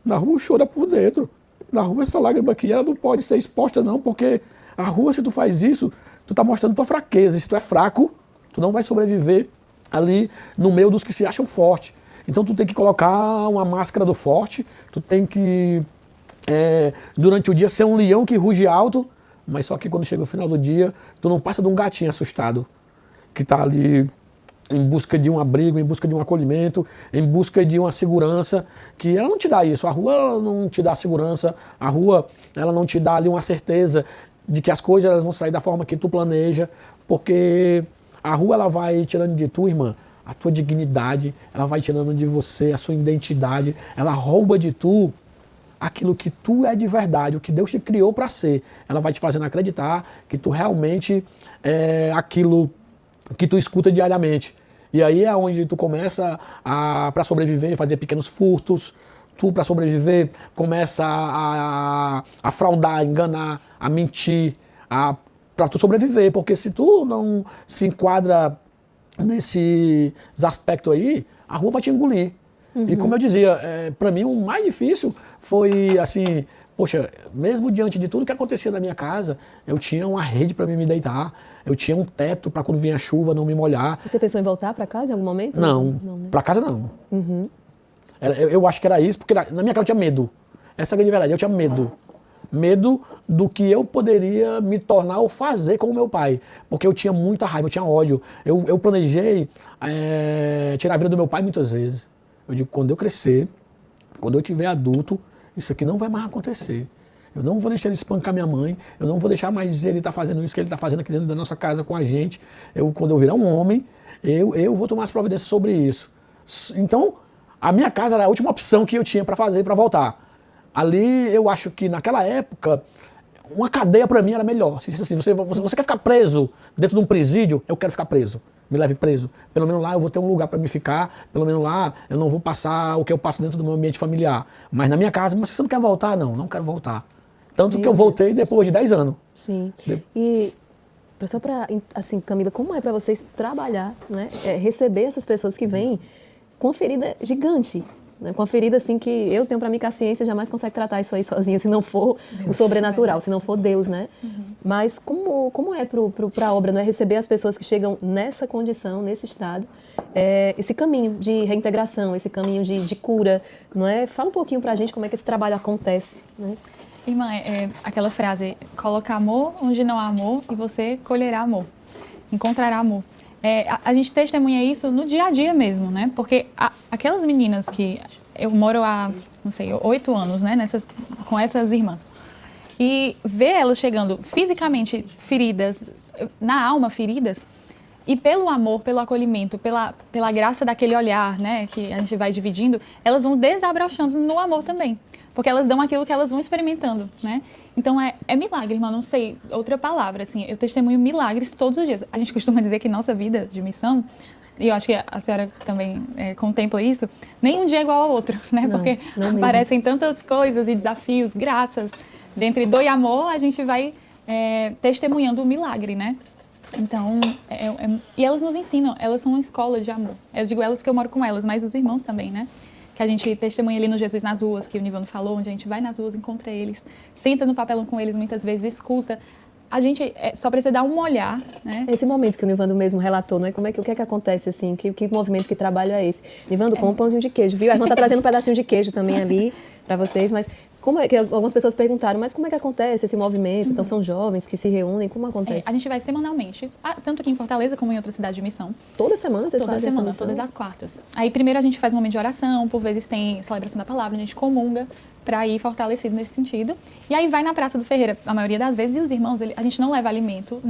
Na rua, o choro é por dentro. Na rua, essa lágrima aqui, ela não pode ser exposta não, porque a rua, se tu faz isso, tu tá mostrando tua fraqueza. E se tu é fraco, tu não vai sobreviver ali no meio dos que se acham fortes. Então tu tem que colocar uma máscara do forte, tu tem que, durante o dia, ser um leão que ruge alto, mas só que quando chega o final do dia, tu não passa de um gatinho assustado, que tá ali em busca de um abrigo, em busca de um acolhimento, em busca de uma segurança, que ela não te dá isso. A rua ela não te dá segurança, a rua ela não te dá ali uma certeza de que as coisas elas vão sair da forma que tu planeja, porque a rua ela vai tirando de tu, irmã, a tua dignidade, ela vai tirando de você a sua identidade, ela rouba de tu aquilo que tu é de verdade, o que Deus te criou para ser. Ela vai te fazendo acreditar que tu realmente é aquilo que tu escuta diariamente. E aí é onde tu começa para sobreviver, fazer pequenos furtos. Tu, para sobreviver, começa a fraudar, a enganar, a mentir, para tu sobreviver. Porque se tu não se enquadra nesses aspectos aí, a rua vai te engolir. E como eu dizia, para mim o mais difícil foi assim, poxa, mesmo diante de tudo que acontecia na minha casa, eu tinha uma rede para me deitar, eu tinha um teto para quando vinha a chuva não me molhar. Você pensou em voltar para casa em algum momento? Não, né? para casa não. Eu acho que era isso, porque na minha casa eu tinha medo. Essa é a grande verdade, eu tinha medo. Medo do que eu poderia me tornar ou fazer com o meu pai. Porque eu tinha muita raiva, eu tinha ódio. Eu planejei tirar a vida do meu pai muitas vezes. Eu digo, quando eu crescer, quando eu tiver adulto, isso aqui não vai mais acontecer. Eu não vou deixar ele espancar minha mãe, eu não vou deixar mais ele estar fazendo isso que ele está fazendo aqui dentro da nossa casa com a gente. Quando eu virar um homem, eu vou tomar as providências sobre isso. Então, a minha casa era a última opção que eu tinha para fazer, para voltar. Ali, eu acho que naquela época, uma cadeia para mim era melhor. Se assim, você quer ficar preso dentro de um presídio, eu quero ficar preso. Me leve preso. Pelo menos lá eu vou ter um lugar para me ficar. Pelo menos lá eu não vou passar o que eu passo dentro do meu ambiente familiar. Mas na minha casa, mas você não quer voltar? Não quero voltar. Tanto que eu voltei depois de 10 anos. Sim. E só para, assim, Camila, como é para vocês trabalhar, né? Receber essas pessoas que vêm com ferida gigante, né? Com a ferida assim que eu tenho para mim que a ciência jamais consegue tratar isso aí sozinha, se não for o sobrenatural, se não for Deus, né? Mas como é para a obra, não é receber as pessoas que chegam nessa condição, nesse estado, esse caminho de reintegração, esse caminho de cura, não é? Fala um pouquinho para a gente como é que esse trabalho acontece, né? Irmã, aquela frase, coloca amor onde não há amor e você colherá amor, encontrará amor. A gente testemunha isso no dia a dia mesmo, né? Porque aquelas meninas que eu moro há, não sei, 8 anos, né? Com essas irmãs. E ver elas chegando fisicamente feridas, na alma feridas, e pelo amor, pelo acolhimento, pela graça daquele olhar, né? Que a gente vai dividindo, elas vão desabrochando no amor também. Porque elas dão aquilo que elas vão experimentando, né? Então é milagre, irmã, não sei, outra palavra, assim, eu testemunho milagres todos os dias. A gente costuma dizer que nossa vida de missão, e eu acho que a senhora também contempla isso, nem um dia é igual ao outro, né? Porque aparecem tantas coisas e desafios, graças, dentre dor e amor, a gente vai testemunhando o milagre, né? Então, e elas nos ensinam, elas são uma escola de amor. Eu digo elas porque eu moro com elas, mas os irmãos também, né? Que a gente testemunha ali no Jesus nas Ruas, que o Nivando falou, onde a gente vai nas ruas, encontra eles, senta no papelão com eles, muitas vezes escuta. A gente só precisa dar um olhar, né? Esse momento que o Nivando mesmo relatou, não é? O que é que acontece, assim? Que movimento, que trabalho é esse? Nivando, com um pãozinho de queijo, viu? A irmã está trazendo um pedacinho de queijo também ali para vocês, mas como é que algumas pessoas perguntaram, mas como é que acontece esse movimento? Então são jovens que se reúnem, como acontece? A gente vai semanalmente, tanto aqui em Fortaleza como em outra cidade de missão. Toda semana vocês fazem essa missão? Todas as quartas. Aí primeiro a gente faz um momento de oração, por vezes tem celebração da palavra, a gente comunga para ir fortalecido nesse sentido. E aí vai na Praça do Ferreira, a maioria das vezes, e os irmãos, a gente não leva alimento,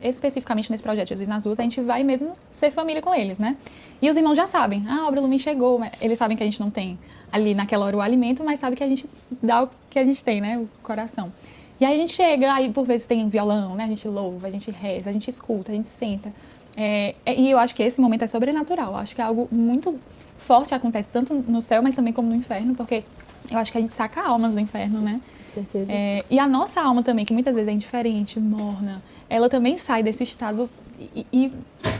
especificamente nesse projeto Jesus nas Ruas, a gente vai mesmo ser família com eles, né? E os irmãos já sabem, a obra Lumen chegou, eles sabem que a gente não tem ali naquela hora o alimento, mas sabe que a gente dá o que a gente tem, né? O coração. E aí a gente chega, aí por vezes tem violão, né? A gente louva, a gente reza, a gente escuta, a gente senta. E eu acho que esse momento é sobrenatural. Eu acho que é algo muito forte, acontece tanto no céu, mas também como no inferno, porque eu acho que a gente saca almas do inferno, né? Com certeza. E a nossa alma também, que muitas vezes é indiferente, morna, ela também sai desse estado e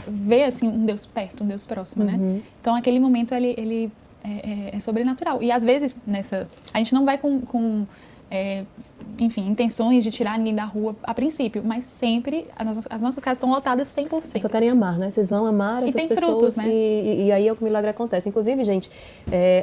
vê, assim, um Deus perto, um Deus próximo, né? Então, aquele momento, ele é sobrenatural. E, às vezes, a gente não vai com enfim, intenções de tirar ninguém da rua a princípio, mas sempre as nossas casas estão lotadas 100%. Vocês só querem amar, né? Vocês vão amar essas tem pessoas frutos, né? e aí é o que o milagre acontece. Inclusive, gente,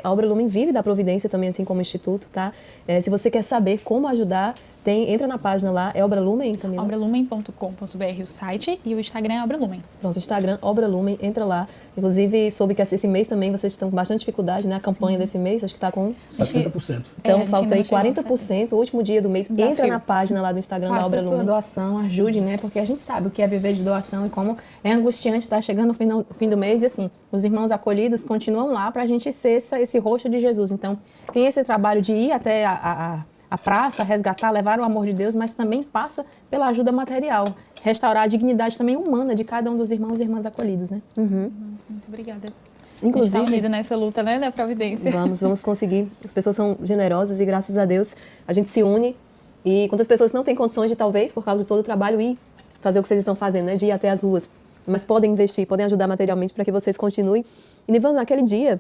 a Obra Lumen vive da providência também, assim como o Instituto, tá? Se você quer saber como ajudar, entra na página lá, é Obra Lumen, Camila? obralumen.com.br o site e o Instagram é Obra Lumen. Pronto, Instagram, Obra Lumen, entra lá. Inclusive, soube que esse mês também vocês estão com bastante dificuldade, né? A campanha desse mês, acho que está com... 60%. Então, a gente falta aí ainda não chegou a 40%, o último dia do mês. Desafio. Entra na página lá do Instagram da Faça Obra a sua Lumen. doação, ajude, né? Porque a gente sabe o que é viver de doação e como é angustiante estar chegando no fim do mês. E assim, os irmãos acolhidos continuam lá para a gente ser esse rosto de Jesus. Então, tem esse trabalho de ir até a praça, resgatar, levar o amor de Deus, mas também passa pela ajuda material. Restaurar a dignidade também humana de cada um dos irmãos e irmãs acolhidos, né? Muito obrigada. Inclusive, a gente tá unido nessa luta, né, da providência. Vamos conseguir. As pessoas são generosas e graças a Deus a gente se une. E quantas pessoas não têm condições de, talvez, por causa de todo o trabalho, ir fazer o que vocês estão fazendo, né? De ir até as ruas. Mas podem investir, podem ajudar materialmente para que vocês continuem. E, Nivando, naquele dia,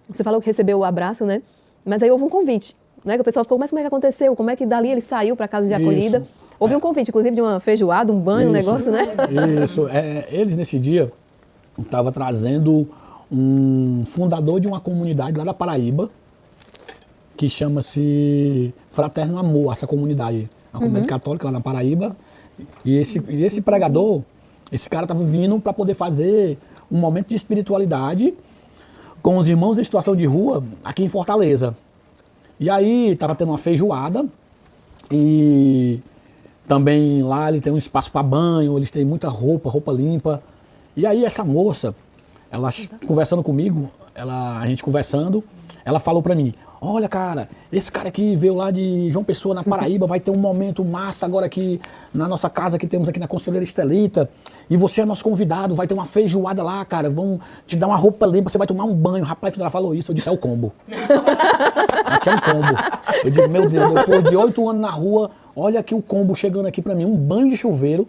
você falou que recebeu o abraço, né? Mas aí houve um convite, né? Que o pessoal ficou, mas como é que aconteceu? Como é que dali ele saiu para a casa de acolhida? Isso. Houve um convite, inclusive, de uma feijoada, um banho, um negócio, né? Isso. Eles, nesse dia, estavam trazendo um fundador de uma comunidade lá da Paraíba, que chama-se Fraterno Amor, essa comunidade. Uma comunidade católica lá na Paraíba. E esse pregador, esse cara estava vindo para poder fazer um momento de espiritualidade com os irmãos em situação de rua aqui em Fortaleza. E aí estava tendo uma feijoada e também lá ele tem um espaço para banho, eles têm muita roupa limpa. E aí essa moça, ela conversando comigo, a gente conversando, ela falou para mim: olha, cara, esse cara aqui veio lá de João Pessoa, na Paraíba, vai ter um momento massa agora aqui na nossa casa que temos aqui na Conselheira Estelita. E você é nosso convidado, vai ter uma feijoada lá, cara, vão te dar uma roupa limpa, você vai tomar um banho. Rapaz, quando ela falou isso, eu disse: é o combo. Aqui é um combo. Eu digo: meu Deus, depois de 8 anos na rua, olha aqui o combo chegando aqui pra mim. Um banho de chuveiro,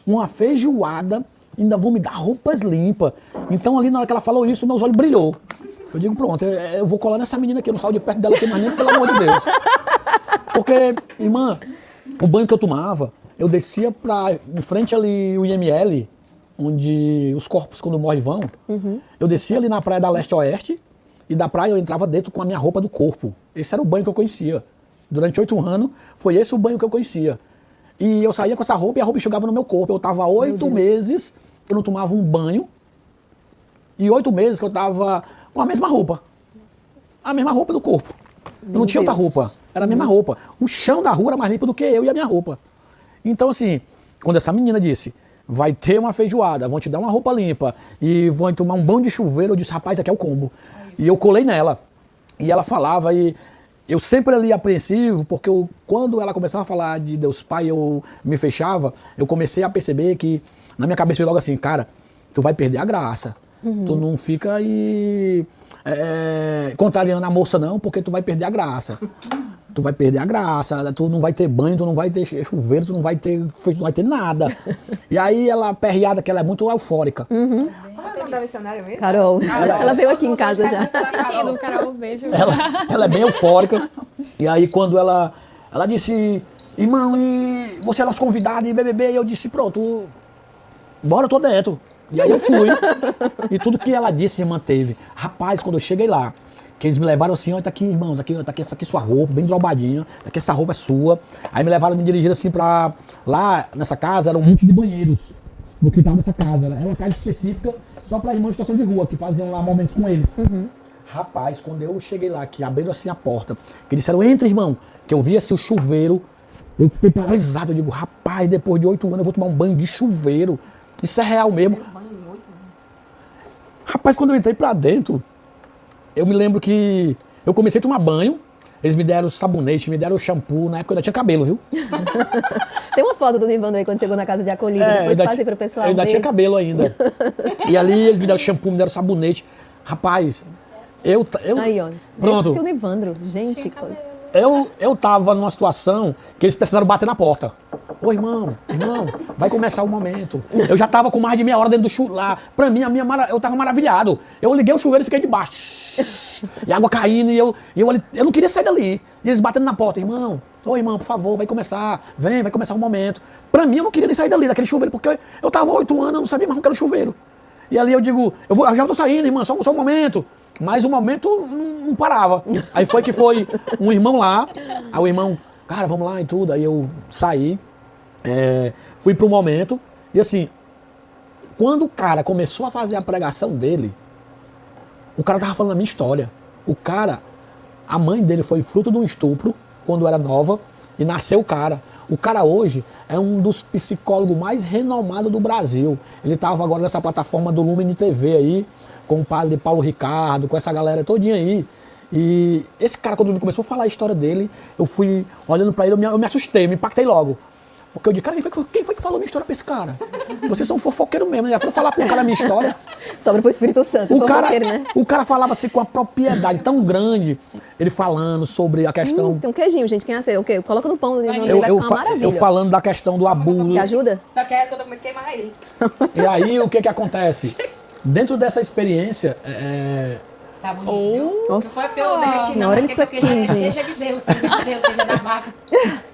uma feijoada, ainda vão me dar roupas limpas. Então ali na hora que ela falou isso, meus olhos brilhou. Eu digo: pronto, eu vou colar nessa menina aqui, eu não saio de perto dela aqui mais nem, pelo amor de Deus. Porque, irmã, o banho que eu tomava, eu descia em frente ali o IML, onde os corpos quando morrem vão. Eu descia ali na praia da Leste-Oeste e da praia eu entrava dentro com a minha roupa do corpo. Esse era o banho que eu conhecia. Durante 8 anos, foi esse o banho que eu conhecia. E eu saía com essa roupa e a roupa enxugava no meu corpo. Eu tava 8 meses, eu não tomava um banho. E 8 meses que eu tava com a mesma roupa. A mesma roupa do corpo. Eu não tinha outra roupa. Era a mesma roupa. O chão da rua era mais limpo do que eu e a minha roupa. Então, assim, quando essa menina disse: vai ter uma feijoada, vão te dar uma roupa limpa e vão tomar um banho de chuveiro, eu disse: rapaz, aqui é o combo. E eu colei nela. E ela falava, e eu sempre ali apreensivo, porque quando ela começava a falar de Deus Pai, eu me fechava, eu comecei a perceber que, na minha cabeça, veio logo assim: cara, tu vai perder a graça. Tu não fica aí contrariando a moça não, porque tu vai perder a graça. Tu vai perder a graça, tu não vai ter banho, tu não vai ter chuveiro, tu não vai ter nada. E aí ela, perreada, que ela é muito eufórica. Qual é o nome da missionária mesmo? Carol, ela veio aqui em casa já. Tá assistindo, Carol, beijo. Ela é bem eufórica. E aí quando ela disse: irmão, e você é nosso convidado e BBB, e eu disse: pronto, bora, eu tô dentro. E aí eu fui. E tudo que ela disse me manteve. Rapaz, quando eu cheguei lá, que eles me levaram assim: olha, tá aqui, irmãos, tá aqui essa aqui sua roupa, bem drobadinha, tá aqui essa roupa é sua. Aí me levaram, me dirigiram assim pra... Lá nessa casa era um monte de banheiros no quintal dessa casa. Era uma casa específica só pra irmãos de situação de rua, que faziam lá momentos com eles. Rapaz, quando eu cheguei lá, que abriram assim a porta, que disseram: entra, irmão, que eu vi assim o chuveiro, eu fiquei paralisado. Eu digo: rapaz, depois de 8 anos eu vou tomar um banho de chuveiro. Isso é real mesmo. Rapaz, quando eu entrei pra dentro, eu me lembro que eu comecei a tomar banho, eles me deram sabonete, me deram shampoo, na época eu ainda tinha cabelo, viu? Tem uma foto do Nivando aí quando chegou na casa de acolhida, depois passei pro pessoal eu ainda ver. tinha cabelo ainda. E ali eles me deram shampoo, me deram sabonete. Rapaz, eu Aí, ó. pronto. Esse é o Nivandro, gente. Eu tava numa situação que eles precisaram bater na porta. Ô, irmão, vai começar o momento. Eu já tava com mais de meia hora dentro do chuveiro lá. Pra mim, eu tava maravilhado. Eu liguei o chuveiro e fiquei debaixo. E água caindo, e eu não queria sair dali. E eles batendo na porta, irmão, ô irmão, por favor, vai começar. Vai começar o momento. Pra mim, eu não queria nem sair dali, daquele chuveiro, porque eu tava 8 anos, eu não sabia mais o que era o chuveiro. E ali eu digo, eu já tô saindo, irmão, só um momento. Mas o momento não parava. Aí foi um irmão lá, aí o irmão, cara, vamos lá e tudo. Aí eu saí, fui pro momento, e assim, quando o cara começou a fazer a pregação dele, o cara tava falando a minha história. A mãe dele foi fruto de um estupro, quando era nova, e nasceu o cara. O cara hoje é um dos psicólogos mais renomados do Brasil. Ele tava agora nessa plataforma do Lumen TV aí, com o padre Paulo Ricardo, com essa galera todinha aí. E esse cara, quando ele começou a falar a história dele, eu fui olhando pra ele, eu me assustei, me impactei logo. Porque eu disse, cara, quem foi que falou minha história pra esse cara? Vocês são fofoqueiros mesmo, né? Já foram falar pro cara a minha história. Sobra pro Espírito Santo, né? O cara falava assim com uma propriedade tão grande, ele falando sobre a questão... Tem um queijinho, gente, quem é seu? O quê? Coloca no pão, vai ficar uma maravilha. Eu falando da questão do abuso. Te ajuda? Só quero que eu tô comendo queimar aí. E aí, o que acontece? Dentro dessa experiência, Tá bonito, viu? Nossa senhora, isso aqui, gente. Seja de Deus, seja da vaca.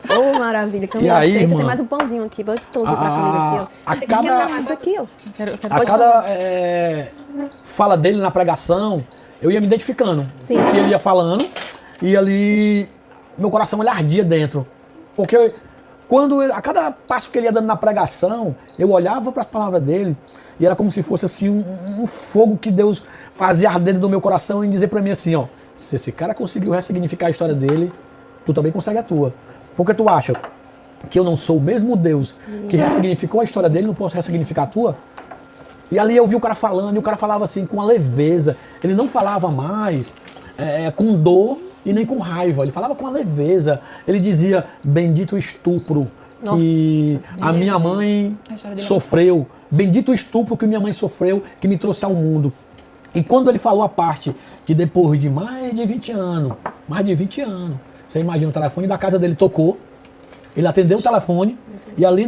Ô, maravilha. Então, E aí, aceita. irmã? Tem mais um pãozinho aqui, gostoso pra comida aqui, ó. Isso aqui, ó. A cada fala dele na pregação, eu ia me identificando. Sim. E ele ia falando, e ali meu coração ele ardia dentro. Porque a cada passo que ele ia dando na pregação, eu olhava para as palavras dele, e era como se fosse assim um fogo que Deus fazia arder dentro do meu coração e dizer para mim assim, ó, se esse cara conseguiu ressignificar a história dele, tu também consegue a tua. Porque tu acha que eu não sou o mesmo Deus que ressignificou a história dele, não posso ressignificar a tua? E ali eu vi o cara falando, e o cara falava assim com uma leveza. Ele não falava mais com dor e nem com raiva. Ele falava com uma leveza. Ele dizia, bendito o estupro que a minha mãe sofreu. Bendito o estupro que minha mãe sofreu, que me trouxe ao mundo. E quando ele falou a parte que depois de mais de 20 anos, você imagina, o telefone da casa dele tocou, ele atendeu o telefone, e ali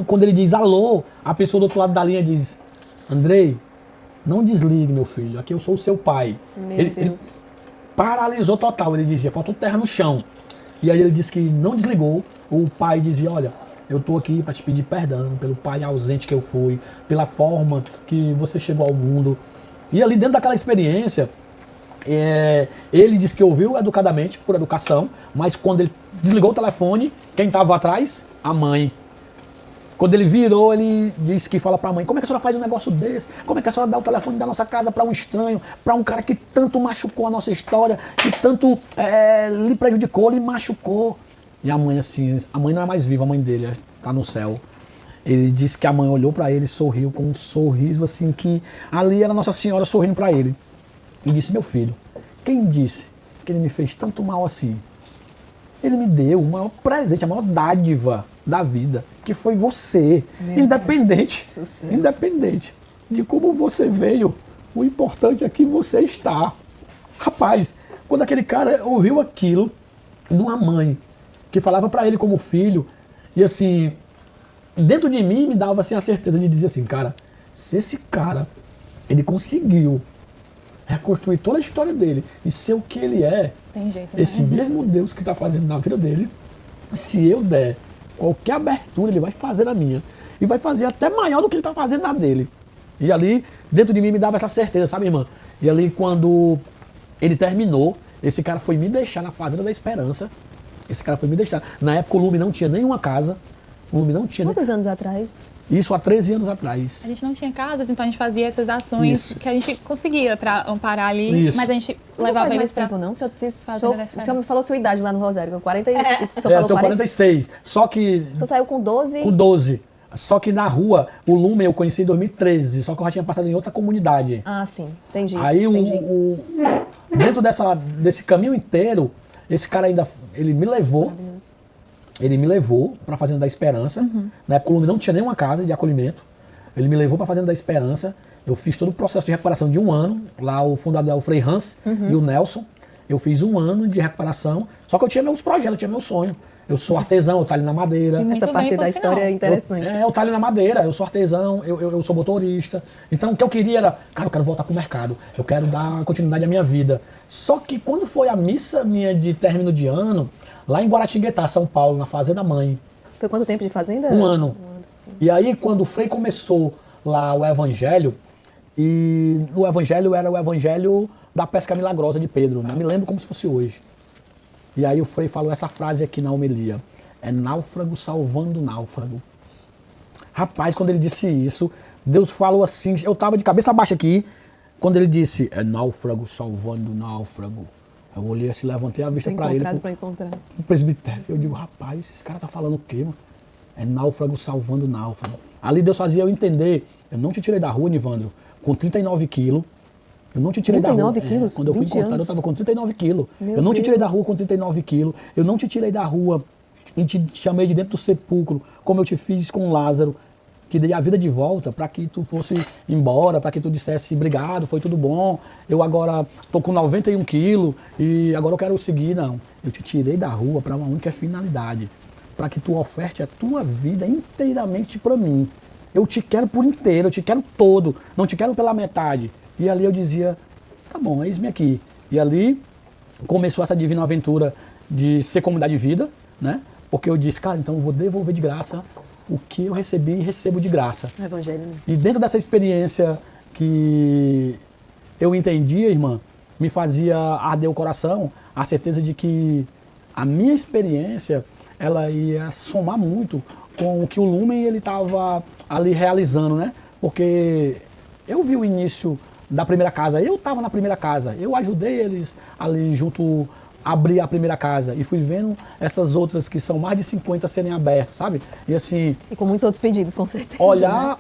quando ele diz alô, a pessoa do outro lado da linha diz, Andrei, não desligue, meu filho, aqui eu sou o seu pai. Ele paralisou total, ele dizia, faltou terra no chão. E aí ele disse que não desligou, o pai dizia, olha, eu estou aqui para te pedir perdão pelo pai ausente que eu fui, pela forma que você chegou ao mundo. E ali dentro daquela experiência, ele disse que ouviu educadamente, por educação, mas quando ele desligou o telefone, quem estava atrás? A mãe. Quando ele virou, ele disse que fala para a mãe, como é que a senhora faz um negócio desse? Como é que a senhora dá o telefone da nossa casa para um estranho, para um cara que tanto machucou a nossa história, que tanto lhe prejudicou, lhe machucou? E a mãe assim, a mãe não é mais viva, a mãe dele está no céu. Ele disse que a mãe olhou para ele, sorriu com um sorriso assim, que ali era Nossa Senhora sorrindo para ele. E disse, meu filho, quem disse que ele me fez tanto mal assim? Ele me deu o maior presente, a maior dádiva da vida, que foi você. Independente de como você veio, o importante é que você está. Rapaz, quando aquele cara ouviu aquilo de uma mãe que falava para ele como filho, e assim, dentro de mim me dava assim, a certeza de dizer assim, cara, se esse cara, ele conseguiu reconstruir toda a história dele e ser o que ele é, Tem jeito, né? esse mesmo Deus que está fazendo na vida dele, se eu der qualquer abertura, ele vai fazer na minha. E vai fazer até maior do que ele está fazendo na dele. E ali, dentro de mim, me dava essa certeza, sabe, irmã? E ali, quando ele terminou, esse cara foi me deixar na Fazenda da Esperança. Esse cara foi me deixar. Na época, o Lume não tinha nenhuma casa. O Lume não tinha... Quantos anos atrás? Isso há 13 anos atrás. A gente não tinha casas, então a gente fazia essas ações que a gente conseguia para amparar ali, Isso. mas a gente Não levava faz mais eles pra... tempo, não? O Fazenda da senhor me falou sua idade lá no Rosário, 40 e... O senhor Eu falou tenho 40? 46. Só que... O senhor saiu com 12? Com 12. Só que na rua, o Lume eu conheci em 2013. Só que eu já tinha passado em outra comunidade. Ah, sim. Entendi. Aí, entendi. dentro desse caminho inteiro, esse cara ainda, ele me levou para a Fazenda da Esperança. Na época o Lume não tinha nenhuma casa de acolhimento. Ele me levou para a Fazenda da Esperança. Eu fiz todo o processo de recuperação de 1 ano. Lá o fundador é o Frei Hans e o Nelson. Eu fiz 1 ano de recuperação, só que eu tinha meus projetos, eu tinha meu sonho. Eu sou artesão, eu talho na madeira. Muito Essa bem, parte por da sinal. história é interessante. Eu talho na madeira, eu sou artesão, eu sou motorista. Então o que eu queria era, cara, eu quero voltar pro mercado, eu quero dar continuidade à minha vida. Só que quando foi a missa minha de término de ano, lá em Guaratinguetá, São Paulo, na Fazenda Mãe, Foi quanto tempo de fazenda? 1 ano. E aí quando o Frei começou lá o evangelho, e o evangelho era o evangelho da pesca milagrosa de Pedro, né? Me lembro como se fosse hoje. E aí o Frei falou essa frase aqui na homilia, é náufrago salvando náufrago. Rapaz, quando ele disse isso, Deus falou assim, eu tava de cabeça baixa aqui, quando ele disse, é náufrago salvando náufrago. Eu olhei assim, levantei a vista para ele, Para encontrar. o presbitério. Eu digo, rapaz, esse cara tá falando o quê, mano? É náufrago salvando náufrago. Ali Deus fazia eu entender, eu não te tirei da rua, Nivandro, com 39 quilos. Eu não te tirei da rua. 39 quilos? Quando eu fui 20 encontrado, eu anos. estava com 39 quilos. Meu Eu não te tirei da Deus. rua com 39 quilos. Eu não te tirei da rua e te chamei de dentro do sepulcro, como eu te fiz com Lázaro, que dei a vida de volta para que tu fosse embora, para que tu dissesse obrigado, foi tudo bom. Eu agora tô com 91 quilos e agora eu quero seguir. Não, eu te tirei da rua para uma única finalidade, para que tu oferte a tua vida inteiramente para mim. Eu te quero por inteiro, eu te quero todo, não te quero pela metade. E ali eu dizia, tá bom, eis-me aqui. E ali começou essa divina aventura de ser comunidade de vida, né? Porque eu disse, cara, então eu vou devolver de graça o que eu recebi e recebo de graça. O evangelho, né? E dentro dessa experiência que eu entendia, irmã, me fazia arder o coração a certeza de que a minha experiência, ela ia somar muito com o que o Lumen ele estava ali realizando, né? Porque eu vi o início da primeira casa, eu estava na primeira casa, eu ajudei eles ali junto a abrir a primeira casa e fui vendo essas outras que são mais de 50 serem abertas, sabe? E assim, E com muitos outros pedidos, com certeza. olhar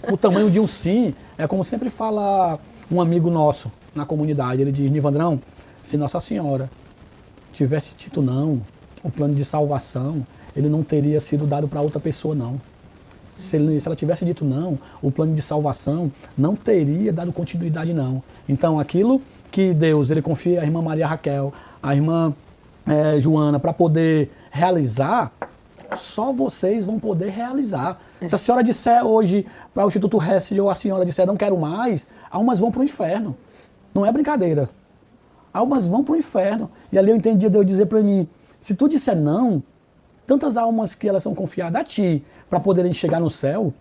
o tamanho de um sim, é como sempre fala um amigo nosso na comunidade, ele diz, Nivandrão, se Nossa Senhora tivesse dito não, o plano de salvação, ele não teria sido dado para outra pessoa não. Se ela tivesse dito não, o plano de salvação não teria dado continuidade não. Então aquilo que Deus, ele confia a irmã Maria Raquel, a irmã Joana, para poder realizar, só vocês vão poder realizar. Se a senhora disser hoje para o Instituto Hessel ou a senhora disser não quero mais, almas vão para o inferno. Não é brincadeira. Almas vão para o inferno. E ali eu entendi Deus dizer para mim, se tu disser não, tantas almas que elas são confiadas a ti para poderem chegar no céu,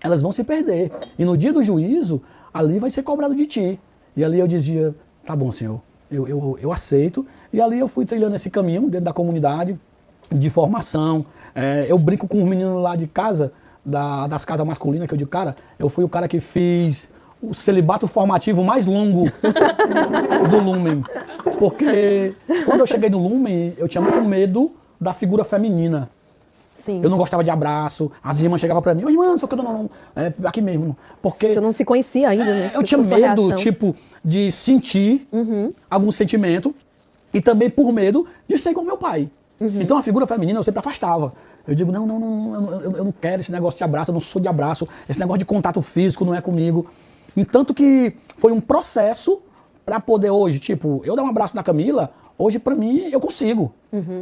elas vão se perder. E no dia do juízo, ali vai ser cobrado de ti. E ali eu dizia, tá bom, Senhor, eu aceito. E ali eu fui trilhando esse caminho dentro da comunidade de formação. Eu brinco com os meninos lá de casa, das casas masculinas, que eu digo, cara, eu fui o cara que fiz o celibato formativo mais longo do Lumen. Porque quando eu cheguei no Lumen, eu tinha muito medo da figura feminina. Sim. Eu não gostava de abraço, as irmãs chegavam pra mim, ô irmã, só que eu não, aqui mesmo. Porque Você não se conhecia ainda, né? eu tinha Sua medo, reação. tipo, de sentir algum sentimento e também por medo de ser como meu pai. Então a figura feminina eu sempre afastava. Eu digo, não, eu não quero esse negócio de abraço, eu não sou de abraço, esse negócio de contato físico não é comigo. Entanto que foi um processo para poder hoje, tipo, eu dar um abraço na Camila, hoje pra mim eu consigo.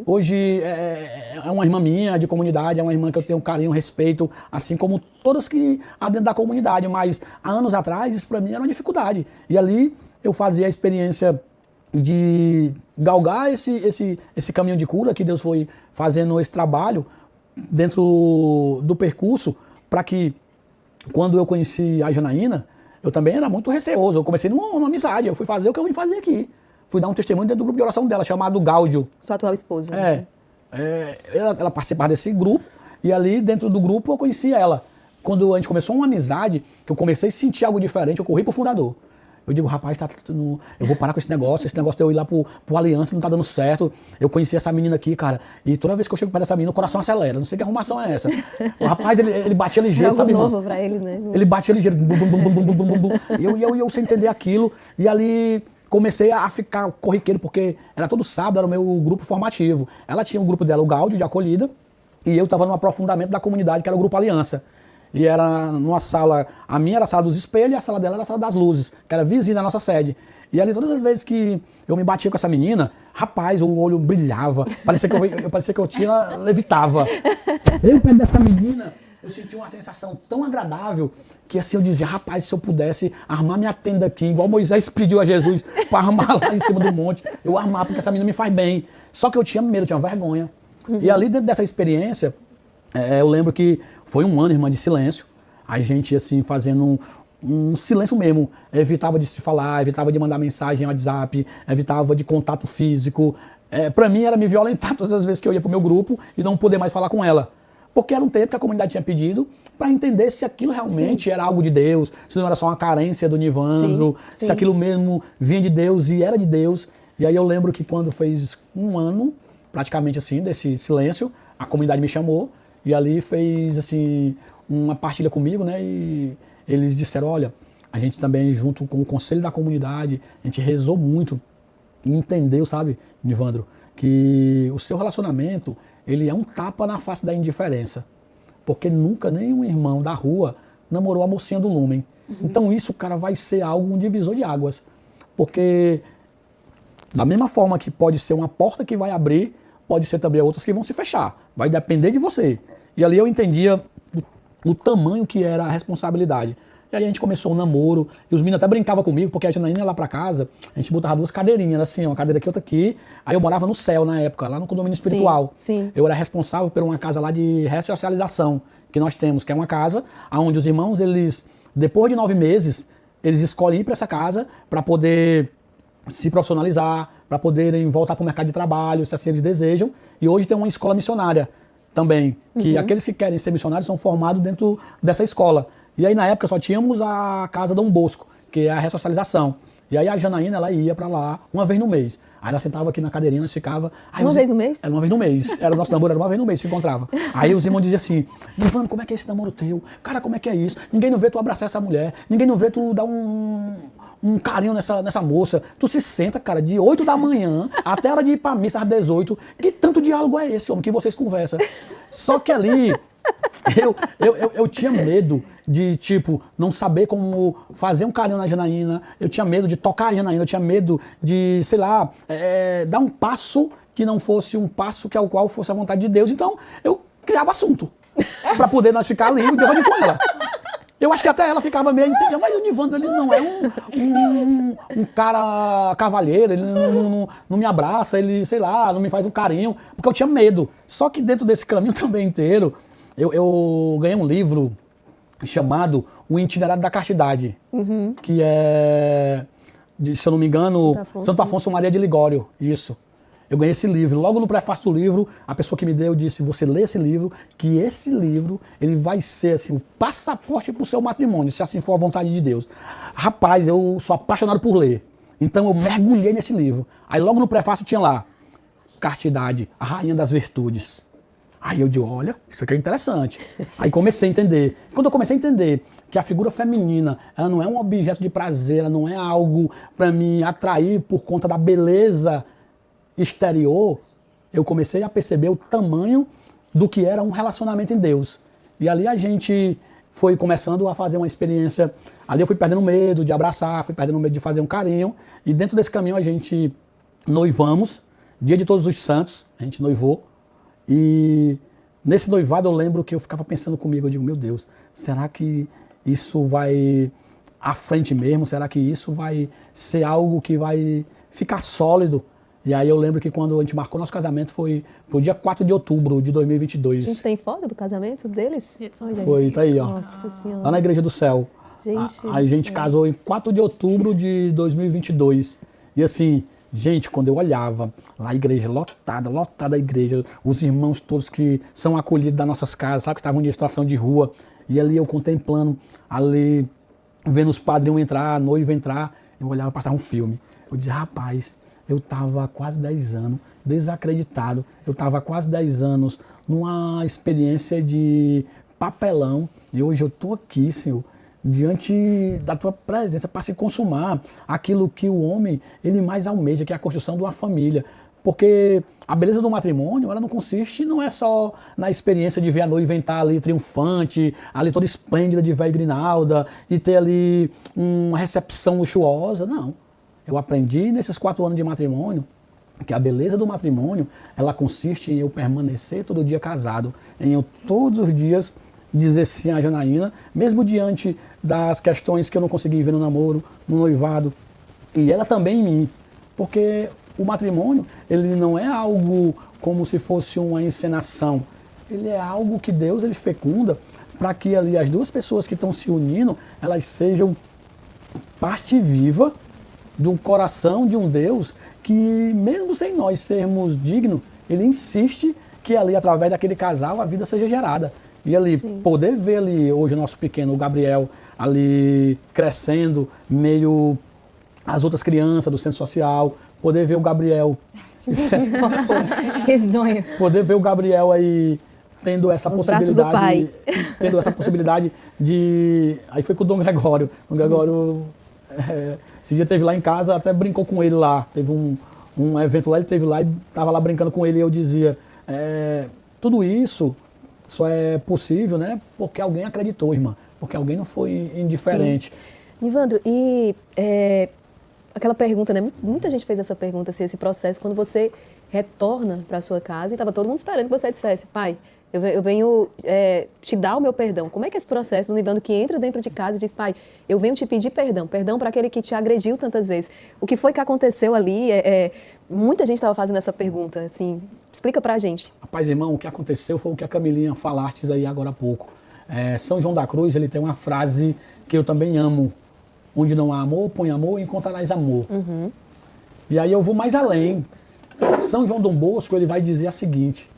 Hoje é uma irmã minha de comunidade, é uma irmã que eu tenho carinho, respeito, assim como todas que há dentro da comunidade, mas há anos atrás isso pra mim era uma dificuldade. E ali eu fazia a experiência de galgar esse caminho de cura, que Deus foi fazendo esse trabalho dentro do percurso, para que quando eu conheci a Janaína, eu também era muito receoso. Eu comecei numa amizade, eu fui fazer o que eu vim fazer aqui. Fui dar um testemunho dentro do grupo de oração dela, chamado Gáudio. Sua atual esposa. né? Ela participava desse grupo, e ali dentro do grupo eu conhecia ela. Quando a gente começou uma amizade, que eu comecei a sentir algo diferente, eu corri pro fundador. Eu digo, rapaz, eu vou parar com esse negócio de eu ir lá pro Aliança, não tá dando certo. Eu conheci essa menina aqui, cara, e toda vez que eu chego perto dessa menina, o coração acelera. Não sei que arrumação é essa. O rapaz, ele batia ligeiro, Algo sabe, irmão? novo pra ele, né? Ele batia ligeiro, bum, bum, bum, bum, bum, bum, bum, bum. E eu sem entender aquilo, e ali comecei a ficar corriqueiro, porque era todo sábado, era o meu grupo formativo. Ela tinha o grupo dela, o Gáudio, de acolhida, e eu estava no aprofundamento da comunidade, que era o Grupo Aliança. e era numa sala, a minha era a sala dos espelhos e a sala dela era a sala das luzes, que era vizinha da nossa sede. E ali todas as vezes que eu me batia com essa menina, rapaz, o olho brilhava, parecia que eu tinha, levitava. Eu perto dessa menina, eu senti uma sensação tão agradável que assim eu dizia, rapaz, se eu pudesse armar minha tenda aqui, igual Moisés pediu a Jesus para armar lá em cima do monte, eu armar porque essa menina me faz bem. Só que eu tinha medo, eu tinha vergonha. E ali dentro dessa experiência, eu lembro que foi um ano, irmã, de silêncio. A gente, assim, fazendo um silêncio mesmo. Evitava de se falar, evitava de mandar mensagem no WhatsApp, evitava de contato físico. Pra mim era me violentar todas as vezes que eu ia pro meu grupo e não poder mais falar com ela. Porque era um tempo que a comunidade tinha pedido para entender se aquilo realmente era algo de Deus, se não era só uma carência do Nivandro, se aquilo mesmo vinha de Deus e era de Deus. E aí eu lembro que quando fez um ano, praticamente assim, desse silêncio, a comunidade me chamou e ali fez assim uma partilha comigo, né? E eles disseram, olha, a gente também junto com o conselho da comunidade, a gente rezou muito e entendeu, sabe, Nivandro, que o seu relacionamento, ele é um tapa na face da indiferença. Porque nunca nenhum irmão da rua namorou a mocinha do Lumen. Então isso, cara, vai ser algo, um divisor de águas. Porque da mesma forma que pode ser uma porta que vai abrir, pode ser também outras que vão se fechar. Vai depender de você. E ali eu entendia o tamanho que era a responsabilidade. E aí a gente começou um namoro, e os meninos até brincavam comigo, porque a Janaína ia lá pra casa, a gente botava duas cadeirinhas, assim, uma cadeira aqui, outra aqui. Aí eu morava no céu na época, lá no condomínio espiritual. Sim. Eu era responsável por uma casa lá de ressocialização, que nós temos, que é uma casa onde os irmãos, eles, depois de 9 meses, eles escolhem ir para essa casa para poder se profissionalizar, para poderem voltar para o mercado de trabalho, se assim eles desejam. E hoje tem uma escola missionária também, que aqueles que querem ser missionários são formados dentro dessa escola. E aí na época só tínhamos a casa Dom Bosco, que é a ressocialização. E aí a Janaína, ela ia para lá uma vez no mês. Aí ela sentava aqui na cadeirinha, nós ficava... Uma vez no mês? Era uma vez no mês. Era o nosso namoro, era uma vez no mês, se encontrava. Aí os irmãos diziam assim, Nivandro, como é que é esse namoro teu? Cara, como é que é isso? Ninguém não vê tu abraçar essa mulher, ninguém não vê tu dar um carinho nessa moça. Tu se senta, cara, de 8 da manhã até a hora de ir pra missa às 18. Que tanto diálogo é esse, homem, que vocês conversam? Só que ali... Eu tinha medo de, tipo, não saber como fazer um carinho na Janaína, eu tinha medo de tocar a Janaína, eu tinha medo de, sei lá, dar um passo que não fosse um passo que ao qual fosse a vontade de Deus. Então, eu criava assunto para poder nós ficar ali e Deus ali com ela. Eu acho que até ela ficava meio entendida, mas o Nivandro, ele não é um cara cavalheiro, ele não me abraça, ele, sei lá, não me faz um carinho, porque eu tinha medo. Só que dentro desse caminho também inteiro, eu ganhei um livro chamado O Itinerário da Castidade, que é, se eu não me engano, Santo Afonso Maria de Ligório, isso. Eu ganhei esse livro. Logo no prefácio do livro, a pessoa que me deu disse, você lê esse livro, que esse livro ele vai ser assim, o passaporte para o seu matrimônio, se assim for a vontade de Deus. Rapaz, eu sou apaixonado por ler. Então eu mergulhei nesse livro. Aí logo no prefácio tinha lá, Castidade, a rainha das virtudes. Aí eu digo, olha, isso aqui é interessante. Aí comecei a entender. Quando eu comecei a entender que a figura feminina, ela não é um objeto de prazer, ela não é algo para me atrair por conta da beleza exterior, eu comecei a perceber o tamanho do que era um relacionamento em Deus. E ali a gente foi começando a fazer uma experiência. Ali eu fui perdendo medo de abraçar, fui perdendo medo de fazer um carinho. E dentro desse caminho a gente noivamos, dia de Todos os Santos, a gente noivou. E nesse noivado eu lembro que eu ficava pensando comigo, eu digo, meu Deus, será que isso vai à frente mesmo? Será que isso vai ser algo que vai ficar sólido? E aí eu lembro que quando a gente marcou nosso casamento foi pro dia 4 de outubro de 2022. A gente tem foto do casamento deles? Olha Foi, tá aí, ó. Nossa Senhora. Lá na Igreja do Céu. A gente casou em 4 de outubro de 2022. E assim... Gente, quando eu olhava lá a igreja lotada a igreja, os irmãos todos que são acolhidos das nossas casas, sabe, que estavam em situação de rua, e ali eu contemplando, ali, vendo os padrinhos entrar, a noiva entrar, eu olhava, passava um filme. Eu dizia, rapaz, eu estava quase 10 anos desacreditado, eu estava quase 10 anos numa experiência de papelão, e hoje eu estou aqui, Senhor, diante da tua presença, para se consumar aquilo que o homem ele mais almeja, que é a construção de uma família. Porque a beleza do matrimônio, ela não consiste, não é só na experiência de ver a noiva estar ali triunfante, ali toda esplêndida de véia grinalda, e ter ali uma recepção luxuosa, não. Eu aprendi nesses 4 anos de matrimônio que a beleza do matrimônio, ela consiste em eu permanecer todo dia casado, em eu todos os dias dizer sim a Janaína, mesmo diante das questões que eu não consegui ver no namoro, no noivado, e ela também em mim, porque o matrimônio, ele não é algo como se fosse uma encenação, ele é algo que Deus ele fecunda para que ali as 2 pessoas que estão se unindo, elas sejam parte viva do coração de um Deus que, mesmo sem nós sermos dignos, ele insiste que ali, através daquele casal, a vida seja gerada. E ali, Sim. poder ver ali, hoje, o nosso pequeno, o Gabriel, ali crescendo, meio as outras crianças do centro social, poder ver o Gabriel, Risonho. poder ver o Gabriel aí tendo essa Nos braços do possibilidade, pai. tendo essa possibilidade de... Aí foi com o Dom Gregório. O Gregório, esse dia teve lá em casa, até brincou com ele lá. Teve um evento lá, ele teve lá e estava lá brincando com ele e eu dizia, tudo isso só é possível, né? Porque alguém acreditou, irmã. Porque alguém não foi indiferente. Nivandro, e aquela pergunta, né? Muita gente fez essa pergunta, assim, esse processo, quando você retorna para sua casa e estava todo mundo esperando que você dissesse, pai, eu venho te dar o meu perdão. Como é que é esse processo do Nivandro que entra dentro de casa e diz, pai, eu venho te pedir perdão, perdão para aquele que te agrediu tantas vezes. O que foi que aconteceu ali? Muita gente estava fazendo essa pergunta, assim, explica pra gente. Rapaz, irmão, o que aconteceu foi o que a Camilinha falastes aí agora há pouco. São João da Cruz, ele tem uma frase que eu também amo. Onde não há amor, põe amor e encontrarás amor. Uhum. E aí eu vou mais além. São João Dom Bosco, ele vai dizer a seguinte,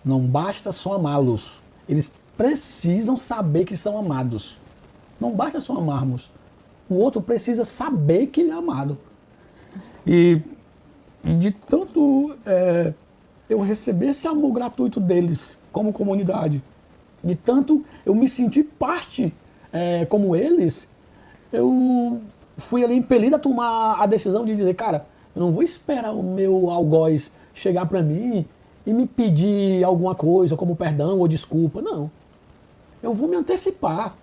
não basta só amá-los, eles precisam saber que são amados. Não basta só amarmos, o outro precisa saber que ele é amado. E de tanto eu receber esse amor gratuito deles, como comunidade, de tanto eu me sentir parte como eles, eu fui ali impelido a tomar a decisão de dizer, cara, eu não vou esperar o meu algoz chegar para mim e me pedir alguma coisa, como perdão ou desculpa. Não. Eu vou me antecipar.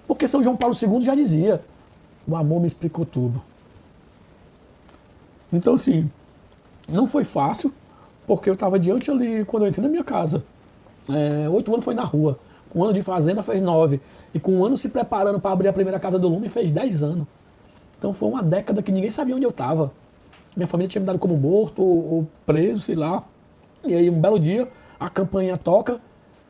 Porque São João Paulo II já dizia, o amor me explicou tudo. Então, assim, não foi fácil, porque eu estava diante ali, quando eu entrei na minha casa. 8 anos foi na rua. Com 1 ano de fazenda fez 9. E com 1 ano se preparando para abrir a primeira casa do Lume fez 10 anos. Então foi uma década que ninguém sabia onde eu estava. Minha família tinha me dado como morto ou preso, sei lá. E aí um belo dia a campainha toca.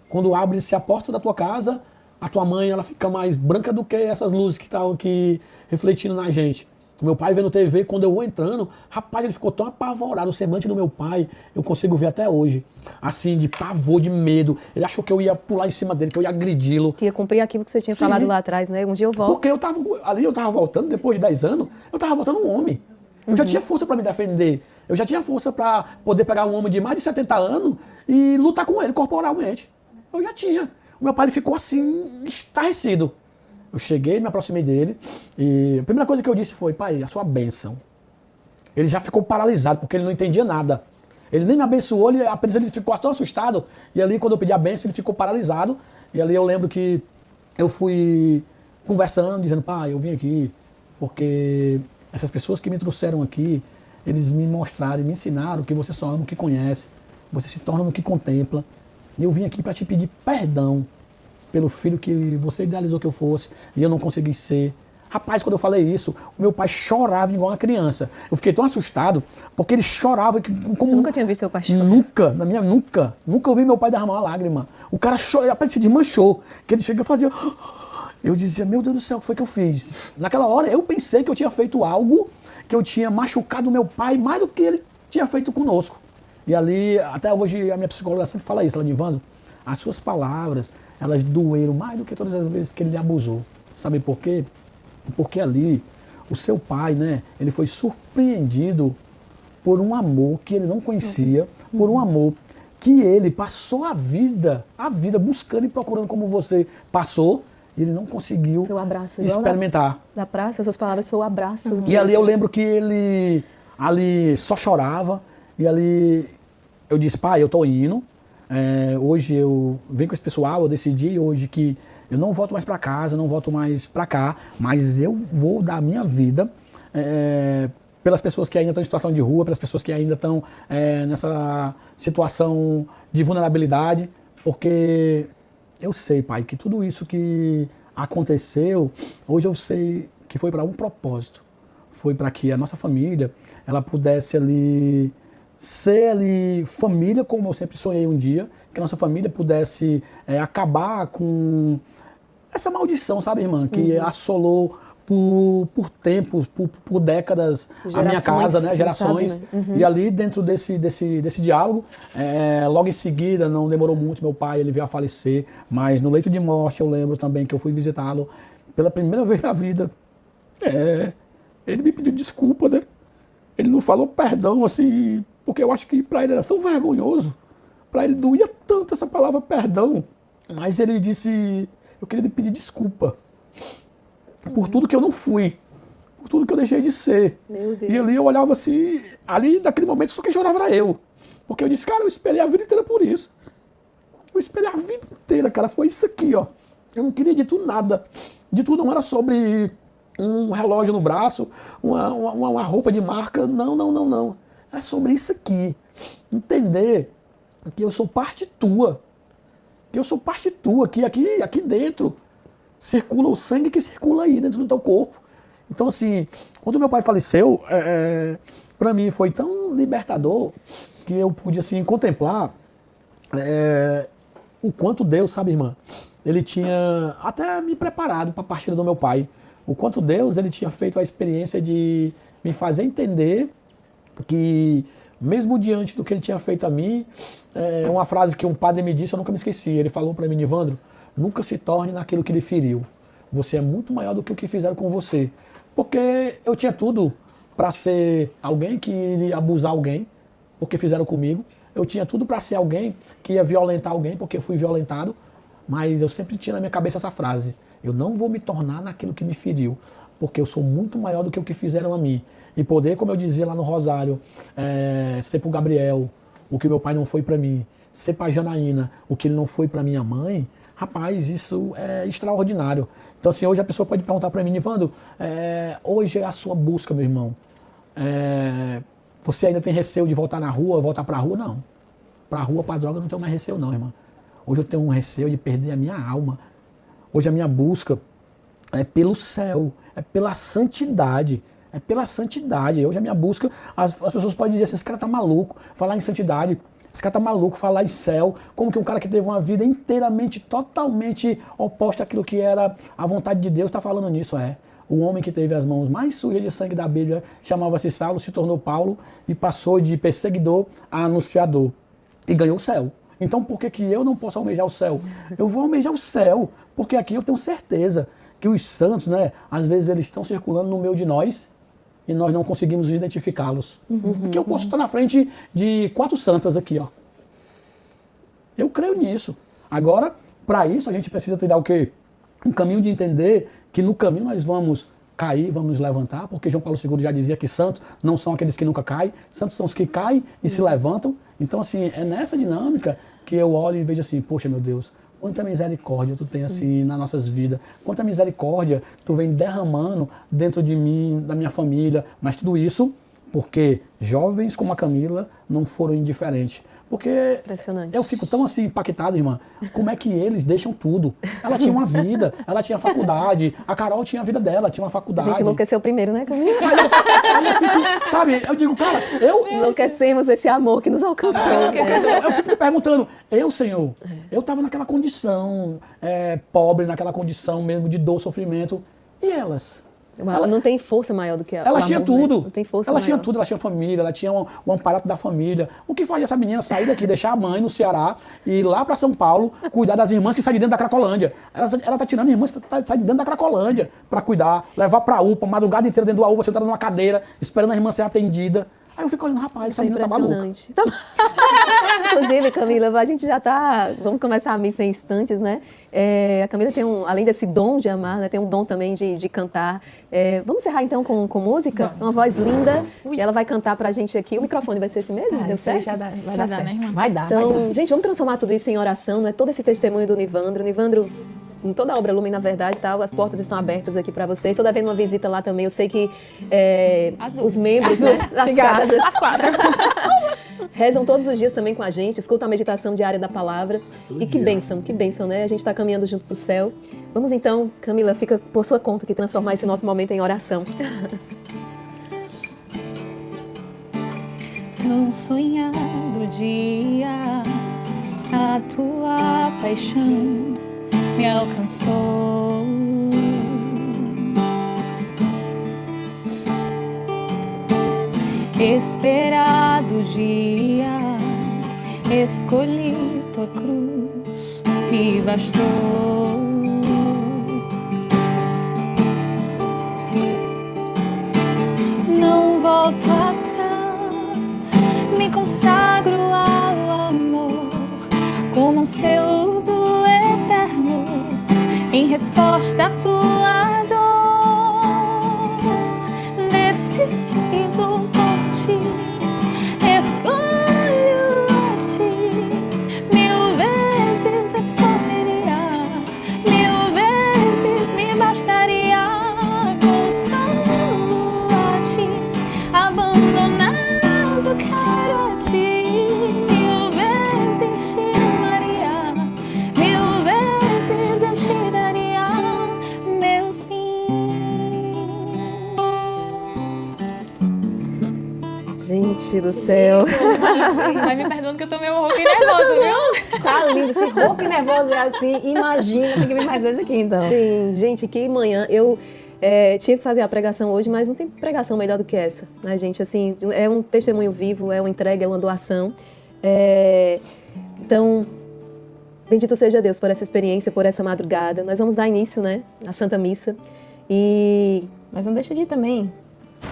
Quando abre-se a porta da tua casa, a tua mãe ela fica mais branca do que essas luzes que estavam aqui refletindo na gente. O meu pai vendo TV, quando eu vou entrando, rapaz, ele ficou tão apavorado, o semblante do meu pai, eu consigo ver até hoje. Assim, de pavor, de medo. Ele achou que eu ia pular em cima dele, que eu ia agredi-lo. Que ia cumprir aquilo que você tinha Sim. falado lá atrás, né? Um dia eu volto. Porque eu tava voltando, depois de 10 anos, eu tava voltando um homem. Eu já tinha força para me defender. Eu já tinha força para poder pegar um homem de mais de 70 anos e lutar com ele corporalmente. Eu já tinha. O meu pai ele ficou assim, estarrecido. Eu cheguei, me aproximei dele e a primeira coisa que eu disse foi, pai, a sua bênção. Ele já ficou paralisado, porque ele não entendia nada. Ele nem me abençoou, apenas ele ficou tão assustado. E ali, quando eu pedi a bênção, ele ficou paralisado. E ali eu lembro que eu fui conversando, dizendo, pai, eu vim aqui porque essas pessoas que me trouxeram aqui, eles me mostraram e me ensinaram que você só ama o que conhece, você se torna no que contempla. E eu vim aqui para te pedir perdão pelo filho que você idealizou que eu fosse e eu não consegui ser. Rapaz, quando eu falei isso, o meu pai chorava igual uma criança. Eu fiquei tão assustado, porque ele chorava como... Você nunca tinha visto seu pai chorar? Nunca ouvi meu pai derramar uma lágrima. O cara chorou, se desmanchou, que ele chega e fazia... Eu dizia, meu Deus do céu, o que foi que eu fiz? Naquela hora, eu pensei que eu tinha feito algo, que eu tinha machucado meu pai mais do que ele tinha feito conosco. E ali, até hoje, a minha psicóloga sempre fala isso, ela Nivandro, as suas palavras, elas doeram mais do que todas as vezes que ele lhe abusou. Sabe por quê? Porque ali, o seu pai, né, ele foi surpreendido por um amor que ele não conhecia, por um amor que ele passou a vida buscando e procurando como você passou, e ele não conseguiu Foi o abraço, experimentar. Da praça, as suas palavras foi o abraço. E ali eu lembro que ele ali só chorava, E ali eu disse, pai, eu tô indo. Hoje eu venho com esse pessoal, eu decidi hoje que eu não volto mais para casa, não volto mais para cá, mas eu vou dar a minha vida pelas pessoas que ainda estão em situação de rua, pelas pessoas que ainda estão nessa situação de vulnerabilidade, porque eu sei, pai, que tudo isso que aconteceu, hoje eu sei que foi para um propósito. Foi para que a nossa família ela pudesse ali ser ali família, como eu sempre sonhei um dia, que a nossa família pudesse acabar com essa maldição, sabe, irmã, que assolou por tempos, por décadas a minha casa, né, gerações. Sabe, né? E ali dentro desse diálogo, logo em seguida, não demorou muito, meu pai ele veio a falecer, mas no leito de morte eu lembro também que eu fui visitá-lo pela primeira vez na vida. Ele me pediu desculpa, né? Ele não falou perdão, assim, porque eu acho que para ele era tão vergonhoso, para ele doía tanto essa palavra perdão, mas ele disse, eu queria lhe pedir desculpa por tudo que eu não fui, por tudo que eu deixei de ser. Meu Deus. E ali eu olhava assim, ali naquele momento só quem chorava era eu, porque eu disse, cara, eu esperei a vida inteira por isso. Eu esperei a vida inteira, cara, foi isso aqui, ó. Eu não queria de tudo nada. De tudo não era sobre um relógio no braço, uma roupa de marca, não. É sobre isso aqui. Entender que eu sou parte tua. Que eu sou parte tua, que aqui dentro circula o sangue que circula aí dentro do teu corpo. Então, assim, quando meu pai faleceu, para mim foi tão libertador que eu pude, assim, contemplar o quanto Deus, sabe, irmã, ele tinha até me preparado para a partida do meu pai. O quanto Deus ele tinha feito a experiência de me fazer entender que, mesmo diante do que ele tinha feito a mim, uma frase que um padre me disse, eu nunca me esqueci. Ele falou para mim, Nivandro, nunca se torne naquilo que lhe feriu. Você é muito maior do que o que fizeram com você. Porque eu tinha tudo para ser alguém que iria abusar alguém, porque fizeram comigo. Eu tinha tudo para ser alguém que ia violentar alguém, porque fui violentado. Mas eu sempre tinha na minha cabeça essa frase. Eu não vou me tornar naquilo que me feriu, porque eu sou muito maior do que o que fizeram a mim. E poder, como eu dizia lá no Rosário, ser para o Gabriel o que meu pai não foi para mim, ser para a Janaína o que ele não foi para minha mãe, rapaz, isso é extraordinário. Então, assim, hoje a pessoa pode perguntar para mim, Nivandro, hoje é a sua busca, meu irmão. Você ainda tem receio de voltar na rua, voltar para a rua? Não. Para a rua, para a droga, eu não tenho mais receio não, irmão. Hoje eu tenho um receio de perder a minha alma. Hoje a minha busca é pelo céu, é pela santidade. É pela santidade. Hoje a minha busca, as pessoas podem dizer assim, esse cara tá maluco, falar em santidade, esse cara tá maluco, falar em céu, como que um cara que teve uma vida inteiramente, totalmente oposta àquilo que era a vontade de Deus, está falando nisso, O homem que teve as mãos mais sujas de sangue da Bíblia, chamava-se Saulo, se tornou Paulo e passou de perseguidor a anunciador e ganhou o céu. Então por que eu não posso almejar o céu? Eu vou almejar o céu, porque aqui eu tenho certeza que os santos, né, às vezes eles estão circulando no meio de nós e nós não conseguimos identificá-los. Porque eu posso estar na frente de 4 santas aqui, ó. Eu creio nisso. Agora, para isso a gente precisa trilhar o quê? Um caminho de entender que no caminho nós vamos cair, vamos nos levantar, porque João Paulo II já dizia que santos não são aqueles que nunca caem, santos são os que caem e se levantam. Então, assim, é nessa dinâmica que eu olho e vejo assim, poxa, meu Deus, quanta misericórdia tu tem assim nas nossas vidas, quanta misericórdia tu vem derramando dentro de mim, da minha família, mas tudo isso porque jovens como a Camila não foram indiferentes. Porque eu fico tão assim impactado, irmã, como é que eles deixam tudo. Ela tinha uma vida, ela tinha faculdade, a Carol tinha a vida dela, tinha uma faculdade. A gente enlouqueceu primeiro, né, Camila? Aí eu fico, sabe, eu digo, cara, enlouquecemos esse amor que nos alcançou. Eu fico me perguntando, Senhor, eu estava naquela condição pobre, naquela condição mesmo de dor, sofrimento, e elas? Ela não tem força maior do que ela. Ela tinha tudo. Né? Não tem força ela maior. tinha tudo, ela tinha família, ela tinha um amparato da família. O que faz essa menina sair daqui, deixar a mãe no Ceará e ir lá para São Paulo, cuidar das irmãs que saem de dentro da Cracolândia? Ela tá tirando irmãs que saem de dentro da Cracolândia para cuidar, levar para a UPA, madrugada inteira dentro da UPA, sentada numa cadeira, esperando a irmã ser atendida. Aí eu fico olhando, rapaz, Isso essa é menina tá maluca. impressionante. Inclusive, Camila, a gente já tá. Vamos começar a missa em instantes, né? A Camila tem além desse dom de amar, né, tem um dom também de cantar. Vamos encerrar então com música? Uma voz linda. E ela vai cantar pra gente aqui. O microfone vai ser esse mesmo? Deu Isso aí certo? vai dar dá, certo. né, irmã? Vai dar. Então, gente, vamos transformar tudo isso em oração, né? Todo esse testemunho do Nivandro. Nivandro, em toda a obra Lumen, na verdade, tá? As portas estão abertas aqui para vocês. Estou devendo uma visita lá também. Eu sei que os membros né, das casas, As 4. rezam todos os dias também com a gente, escutam a meditação diária da palavra. E que bênção, né? A gente está caminhando junto para o céu. Vamos então, Camila, fica por sua conta que transformar esse nosso momento em oração. Tão sonhado dia, a tua paixão me alcançou. Esperado dia, escolhi tua cruz, me bastou. Não volto atrás, me consagro ao amor, como um selo do eterno, em resposta à tua dor. Decido por ti, escolho a ti, 1000 vezes escolheria, 1000 vezes me bastaria, consolo a ti, abandonado quero a ti, 1000 vezes te amaria, 1000 vezes eu te daria meu sim. Gente do céu. Vai me perdoando que eu tô meio rouca e nervosa, viu? Tá lindo. Se rouca e nervosa é assim, imagina. Tem que vir mais vezes aqui, então. Tem, gente, que manhã. Eu tinha que fazer a pregação hoje, mas não tem pregação melhor do que essa, né, gente? Assim, é um testemunho vivo, é uma entrega, é uma doação. Então, bendito seja Deus por essa experiência, por essa madrugada. Nós vamos dar início, né, à Santa Missa. Mas não deixa de ir também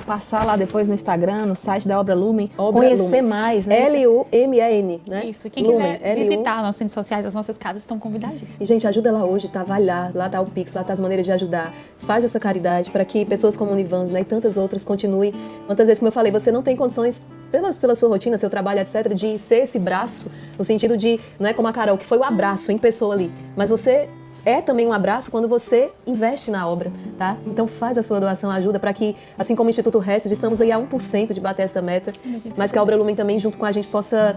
passar lá depois no Instagram, no site da Obra Lumen, Obra conhecer Lumen. mais, né? Lumen, né? Isso, e quem Lumen, quiser LU. visitar nossas redes sociais, as nossas casas estão convidadíssimos. E, gente, ajuda lá hoje, tá? Vai lá tá o Pix, lá tá as maneiras de ajudar. Faz essa caridade para que pessoas como o Nivandro, né, e tantas outras continuem. Quantas vezes, como eu falei, você não tem condições, pela sua rotina, seu trabalho, etc., de ser esse braço, no sentido de, não é como a Carol, que foi o abraço em pessoa ali, mas você é também um abraço quando você investe na obra, tá? Então faz a sua doação, ajuda para que, assim como o Instituto Restes, estamos aí a 1% de bater essa meta, mas que a Obra Lumen também, junto com a gente, possa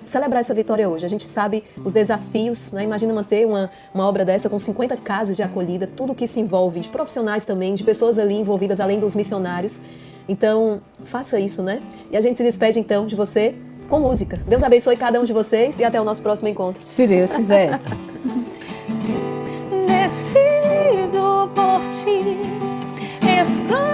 celebrar essa vitória hoje. A gente sabe os desafios, né? Imagina manter uma obra dessa com 50 casas de acolhida, tudo que se envolve, de profissionais também, de pessoas ali envolvidas, além dos missionários. Então, faça isso, né? E a gente se despede, então, de você com música. Deus abençoe cada um de vocês e até o nosso próximo encontro. Se Deus quiser. Decido por ti, escolho